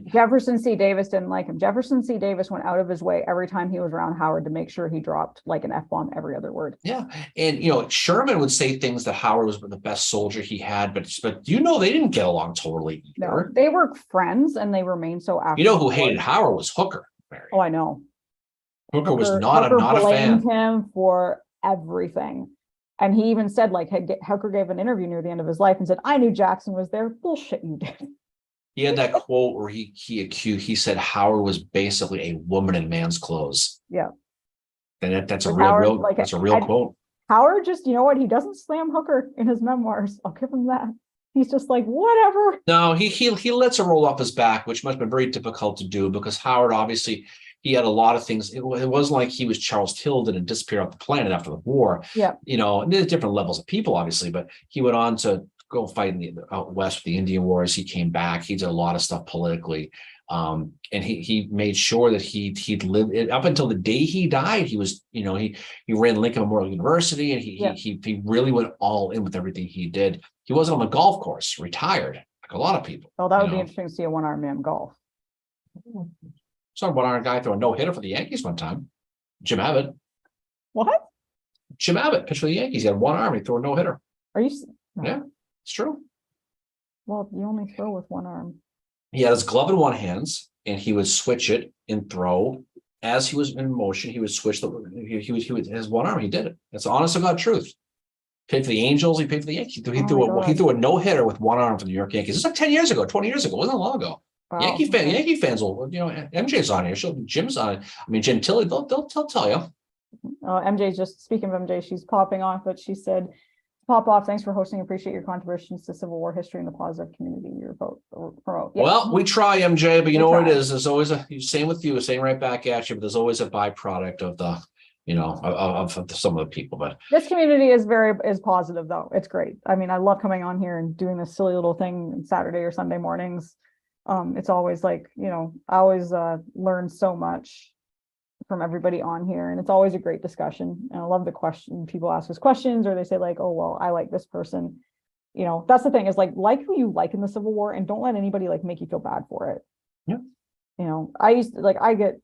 Jefferson C. Davis didn't like him. Jefferson C. Davis went out of his way every time he was around Howard to make sure he dropped like an F-bomb every other word. Yeah. And, Sherman would say things that Howard was the best soldier he had, but they didn't get along totally either. No, they were friends and they remained so after. Who hated Howard was Hooker. Mary. Oh, I know. Hooker was not a fan. Blamed him for everything. And he even said, like, Hooker gave an interview near the end of his life and said, I knew Jackson was there. Bullshit, you did. He had that quote where he said Howard was basically a woman in man's clothes. Yeah. And that's a real quote. Howard just, you know what? He doesn't slam Hooker in his memoirs. I'll give him that. He's just like, whatever. No, he lets it roll off his back, which must have been very difficult to do, because Howard, obviously, he had a lot of things. It wasn't like he was Charles Tilden and disappeared off the planet after the war. Yeah. And there's different levels of people, obviously, but he went on to go fight out west with the Indian Wars. He came back. He did a lot of stuff politically. And he made sure that he'd lived up until the day he died. He was, he ran Lincoln Memorial University, and he really went all in with everything he did. He wasn't on the golf course, retired, like a lot of people. Oh, that would be interesting to see a one-armed man golf. Saw a one-armed guy throw a no-hitter for the Yankees one time. Jim Abbott. What? Jim Abbott pitched for the Yankees. He had one arm. He threw a no-hitter. Are you? No. Yeah, it's true. Well, you only throw with one arm. He had his glove in one hand, and he would switch it and throw. As he was in motion, he would switch he would his one arm. He did it. It's honest to God truth. Played for the Angels. He played for the Yankees. He threw a no-hitter with one arm for the New York Yankees. It's like 10 years ago, 20 years ago. It wasn't long ago. Wow. Yankee fans will, MJ's on here. Jim's on it. I mean, Gentili, they'll tell you. MJ, just speaking of MJ, she's popping off, but she said, "Pop off. Thanks for hosting. Appreciate your contributions to Civil War history and the positive community you promote." Yeah. Well, we try, MJ, but you know what it is. There's always same with you, same right back at you. But there's always a byproduct of the, of some of the people. But this community is positive, though. It's great. I mean, I love coming on here and doing this silly little thing Saturday or Sunday mornings. It's always like, I always learn so much from everybody on here, and it's always a great discussion. And I love the question people ask us questions, or they say like, "Oh, well, I like this person." That's the thing, is like who you like in the Civil War, and don't let anybody like make you feel bad for it. Yeah. I used to I get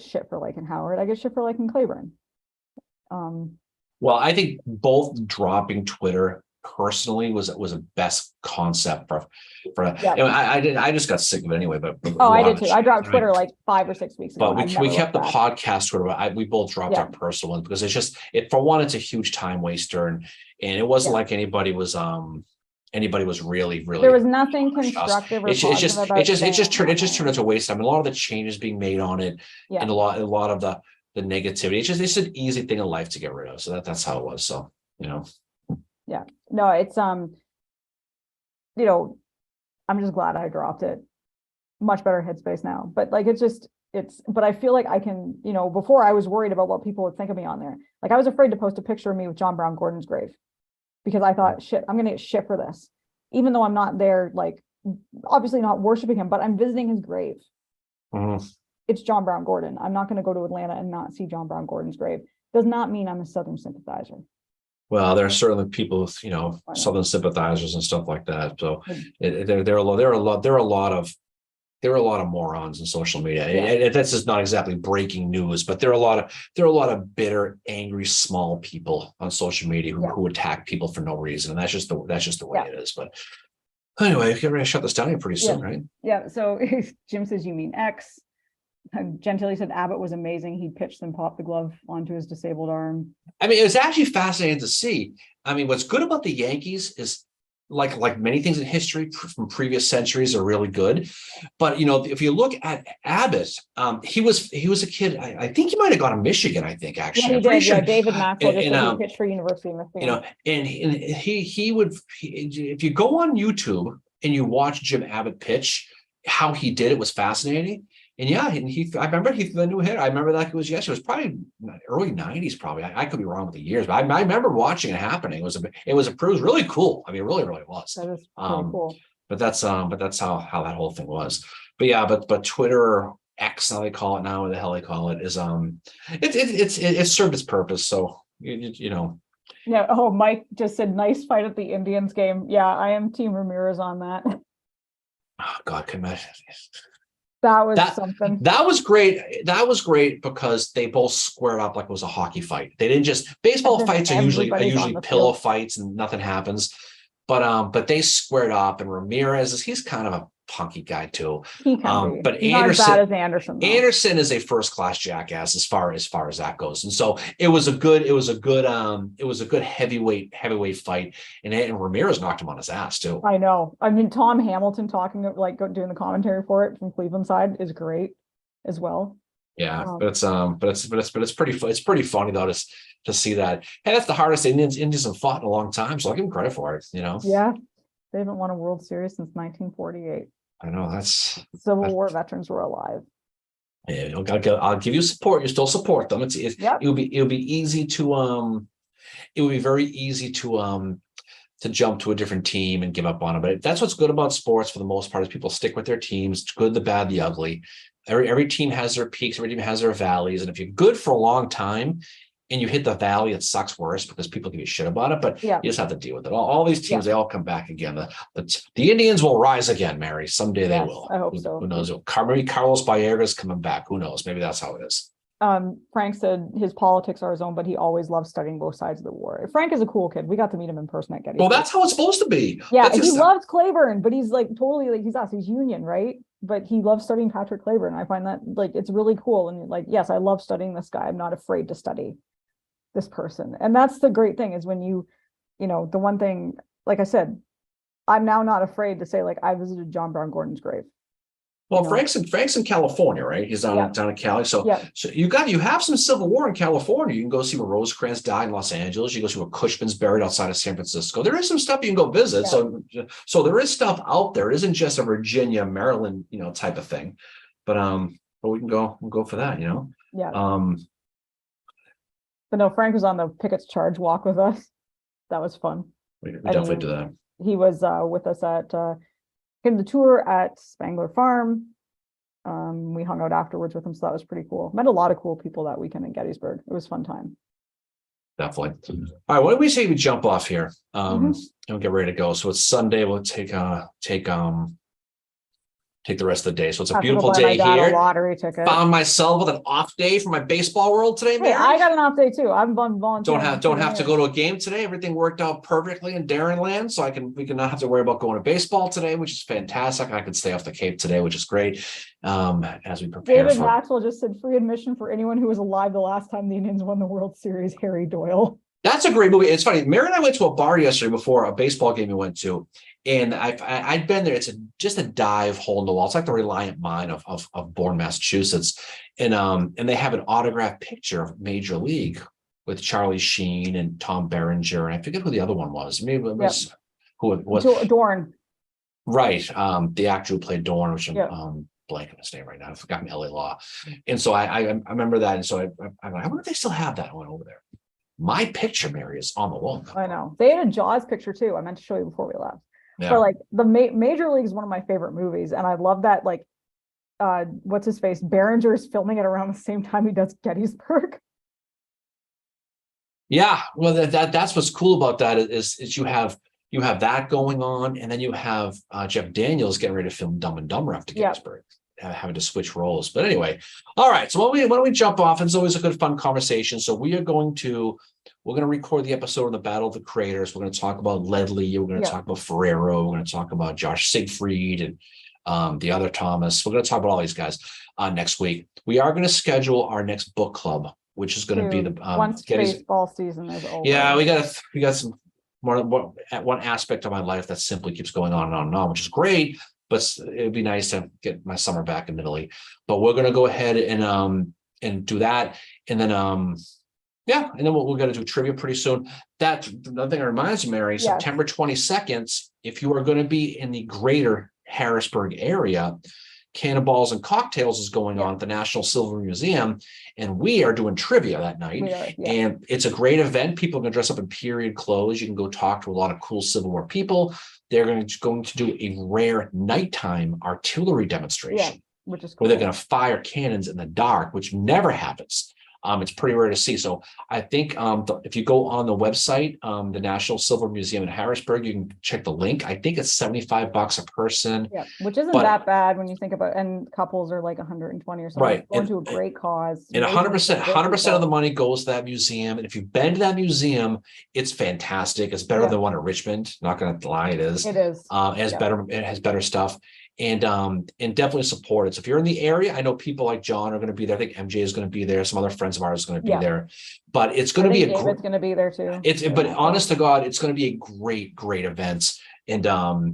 shit for liking Howard. I get shit for liking Claiborne. Well, I think both dropping Twitter personally was a best concept for I just got sick of it anyway, but I did too. I dropped Twitter like 5 or 6 weeks ago. But we kept the podcast Twitter. We both dropped our personal ones because for one, it's a huge time waster, and it wasn't like anybody was really there was nothing constructive. It just turned into a waste time. A lot of the changes being made on it, and a lot of the negativity. It's an easy thing in life to get rid of. So that's how it was. So Yeah, no, it's I'm just glad I dropped it. Much better headspace now, but like but I feel like I can, before I was worried about what people would think of me on there. Like I was afraid to post a picture of me with John Brown Gordon's grave, because I thought, shit, I'm gonna get shit for this, even though I'm not there, like obviously not worshiping him, but I'm visiting his grave. Mm-hmm. It's John Brown Gordon. I'm not going to go to Atlanta and not see John Brown Gordon's grave. Does not mean I'm a Southern sympathizer. Well, there are certainly people with, Southern sympathizers and stuff like that. So there are a lot of morons in social media. Yeah. That's just not exactly breaking news, but there are a lot of bitter, angry, small people on social media who attack people for no reason, and that's just the way it is. But anyway, get ready to shut this down here pretty soon, right? Yeah. So Jim says, "You mean X?" Gentili said Abbott was amazing. He pitched and popped the glove onto his disabled arm. I mean, it was actually fascinating to see. I mean, what's good about the Yankees is like many things in history from previous centuries are really good. But, if you look at Abbott, he was a kid. I think he might've gone to Michigan, I think, actually. Yeah, he did. Sure. Yeah, David Maxwell pitched for University of Michigan. And he would, if you go on YouTube and you watch Jim Abbott pitch, how he did it was fascinating. And I remember he threw the new hit. I remember that it was probably early 90s, probably. I could be wrong with the years, but I remember watching it happening. It was really cool. I mean, it really, really was. That is pretty cool. But that's how that whole thing was. But Twitter, or X, how they call it now, or the hell they call it, is it served its purpose. So Yeah. Oh, Mike just said nice fight at the Indians game. Yeah, I am Team Ramirez on that. Oh God, can imagine. That was something. That was great. That was great because they both squared up like it was a hockey fight. They didn't just baseball fights are usually pillow fights and nothing happens. But they squared up, and Ramirez he's kind of a punky guy too. But he's not as bad as Anderson. Anderson is a first-class jackass as far as that goes. And so it was a good heavyweight fight. And Ramirez knocked him on his ass too. I know. I mean, Tom Hamilton doing the commentary for it from Cleveland side is great as well. Yeah, but it's pretty funny though to see that. Hey, that's the hardest Indians have fought in a long time. So I'll give them credit for it. Yeah, they haven't won a World Series since 1948. I know Civil War veterans were alive. Yeah, I'll give you support. You still support them. It would be easy to it would be very easy to to jump to a different team and give up on it. But that's what's good about sports for the most part is people stick with their teams, good, the bad, the ugly. Every team has their peaks, every team has their valleys. And if you're good for a long time and you hit the valley, it sucks worse because people give you shit about it, but Yeah. you just have to deal with it. All these teams, they all come back again. The Indians will rise again, Mary. Someday they Yes, will. I hope so. Who knows? Maybe Carlos Baerga's coming back. Who knows? Maybe that's how it is. Frank said his politics are his own, but he always loves studying both sides of the war. Frank is a cool kid. We got to meet him in person at Gettysburg. Well, that's how it's supposed to be. Yeah, That's he just- loves Claiborne, but he's like totally like he's us. He's Union, right? But he loves studying Patrick Claiborne. I find that like it's really cool. And like, yes, I love studying this guy. I'm not afraid to study this person. And that's the great thing is when you know, the one thing, like I said, I'm now not afraid to say like I visited John Brown Gordon's grave. Well, you know? Frank's in California, right? He's down in Cali. So, Yeah. so you have some Civil War in California. You can go see where Rosecrans died in Los Angeles. You go see where Cushman's buried outside of San Francisco. There is some stuff you can go visit. Yeah. So there is stuff out there. It isn't just a Virginia, Maryland, you know, type of thing. But we can we'll go for that, you know. Yeah. But no, Frank was on the Pickett's Charge walk with us. That was fun. We definitely do that. He was with us at in the tour at Spangler Farm. We hung out afterwards with him, so that was pretty cool. Met a lot of cool people that weekend in Gettysburg. It was a fun time. Definitely. All right, what do we say we jump off here? And we'll get ready to go. So it's Sunday. We'll take the rest of the day. So it's a beautiful day here. Lottery ticket. Found myself with an off day for my baseball world today, Hey, Mary. I got an off day too. I'm volunteering. Don't have to go to a game today. Everything worked out perfectly in Darren land, so we can not have to worry about going to baseball today, which is fantastic. I could stay off the Cape today, which is great. As we prepare David for. Maxwell just said free admission for anyone who was alive the last time the Indians won the World Series. Harry Doyle. That's a great movie. It's funny. Mary and I went to a bar yesterday before a baseball game we went to, and I'd been there. It's just a dive hole in the wall. It's like the Reliant Mine of Bourne, Massachusetts, and they have an autographed picture of Major League with Charlie Sheen and Tom Berenger, and I forget who the other one was. Maybe it was who it was. Dorn. Right. The actor who played Dorn, which I'm blanking his name right now. I forgot LA Law, and so I remember that, and so I'm like, I wonder if they still have that. I went over there. My picture, Mary, is on the wall. I know. They had a Jaws picture too. I meant to show you before we left. Yeah. But like the Major League is one of my favorite movies. And I love that like what's his face? Berenger is filming it around the same time he does Gettysburg. Yeah. Well, that's what's cool about that is you have that going on, and then you have Jeff Daniels getting ready to film Dumb and Dumber after Gettysburg. Having to switch roles. But anyway, all right. So when we jump off, it's always a good fun conversation. So we're going to record the episode of the Battle of the Creators. We're going to talk about Ledley. We're going to talk about Ferrero. We're going to talk about Josh Siegfried and the other Thomas. We're going to talk about all these guys next week. We are going to schedule our next book club, which is going to be the once baseball season is over. Yeah, we got some more one aspect of my life that simply keeps going on and on and on, which is great. But it'd be nice to get my summer back in Italy. But we're gonna go ahead and do that, and then and then we're gonna do trivia pretty soon. That another thing that reminds me, Mary, September 22nd. If you are going to be in the greater Harrisburg area, Cannonballs and Cocktails is going on at the National Silver Museum, and we are doing trivia that night. And it's a great event. People are going to dress up in period clothes. You can go talk to a lot of cool Civil War people. They're going to do a rare nighttime artillery demonstration, which is cool. Where they're going to fire cannons in the dark, which never happens. It's pretty rare to see. So I think if you go on the website, the National Silver Museum in Harrisburg, you can check the link. I think it's $75 a person. Yeah, which isn't that bad when you think about it. And couples are like 120 or something. Right. Going to a great cause. And 100% of the money goes to that museum. And if you've been to that museum, it's fantastic. It's better than one at Richmond. Not going to lie, it is. It is. It has better stuff. And definitely support it. So if you're in the area, I know people like John are going to be there. I think MJ is going to be there. Some other friends of ours are going to be there. But it's going to be David's going to be there too. But honest to God, it's going to be a great event. And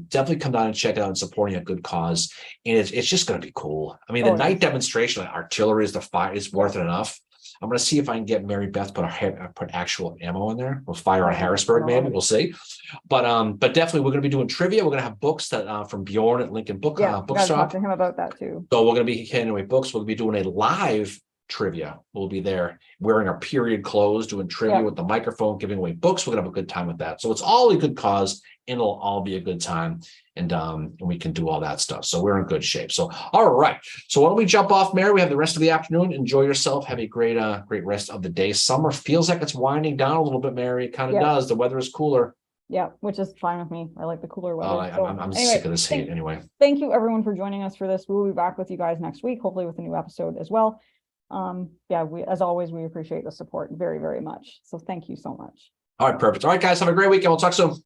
definitely come down and check it out and supporting a good cause. And it's just going to be cool. I mean, the night demonstration, like artillery is worth it enough. I'm going to see if I can get Mary Beth put actual ammo in there. We'll fire on Harrisburg, maybe. We'll see. But definitely we're going to be doing trivia. We're going to have books that from Bjorn at Lincoln Bookstop. Talk to him about that too. So we're going to be handing away books. We'll be doing a live trivia. We'll be there wearing our period clothes, doing trivia Yeah. with the microphone, giving away books. We're gonna have a good time with that. So it's all a good cause, and it'll all be a good time. And we can do all that stuff. So we're in good shape. So all right. So why don't we jump off, Mary? We have the rest of the afternoon. Enjoy yourself. Have a great rest of the day. Summer feels like it's winding down a little bit, Mary. It kind of Yeah. does. The weather is cooler. Yeah, which is fine with me. I like the cooler weather. I'm sick of this heat anyway. Thank you everyone for joining us for this. We'll be back with you guys next week, hopefully with a new episode as well. Yeah, as always, we appreciate the support very, very much. So thank you so much. All right, perfect. All right, guys, have a great weekend. We'll talk soon.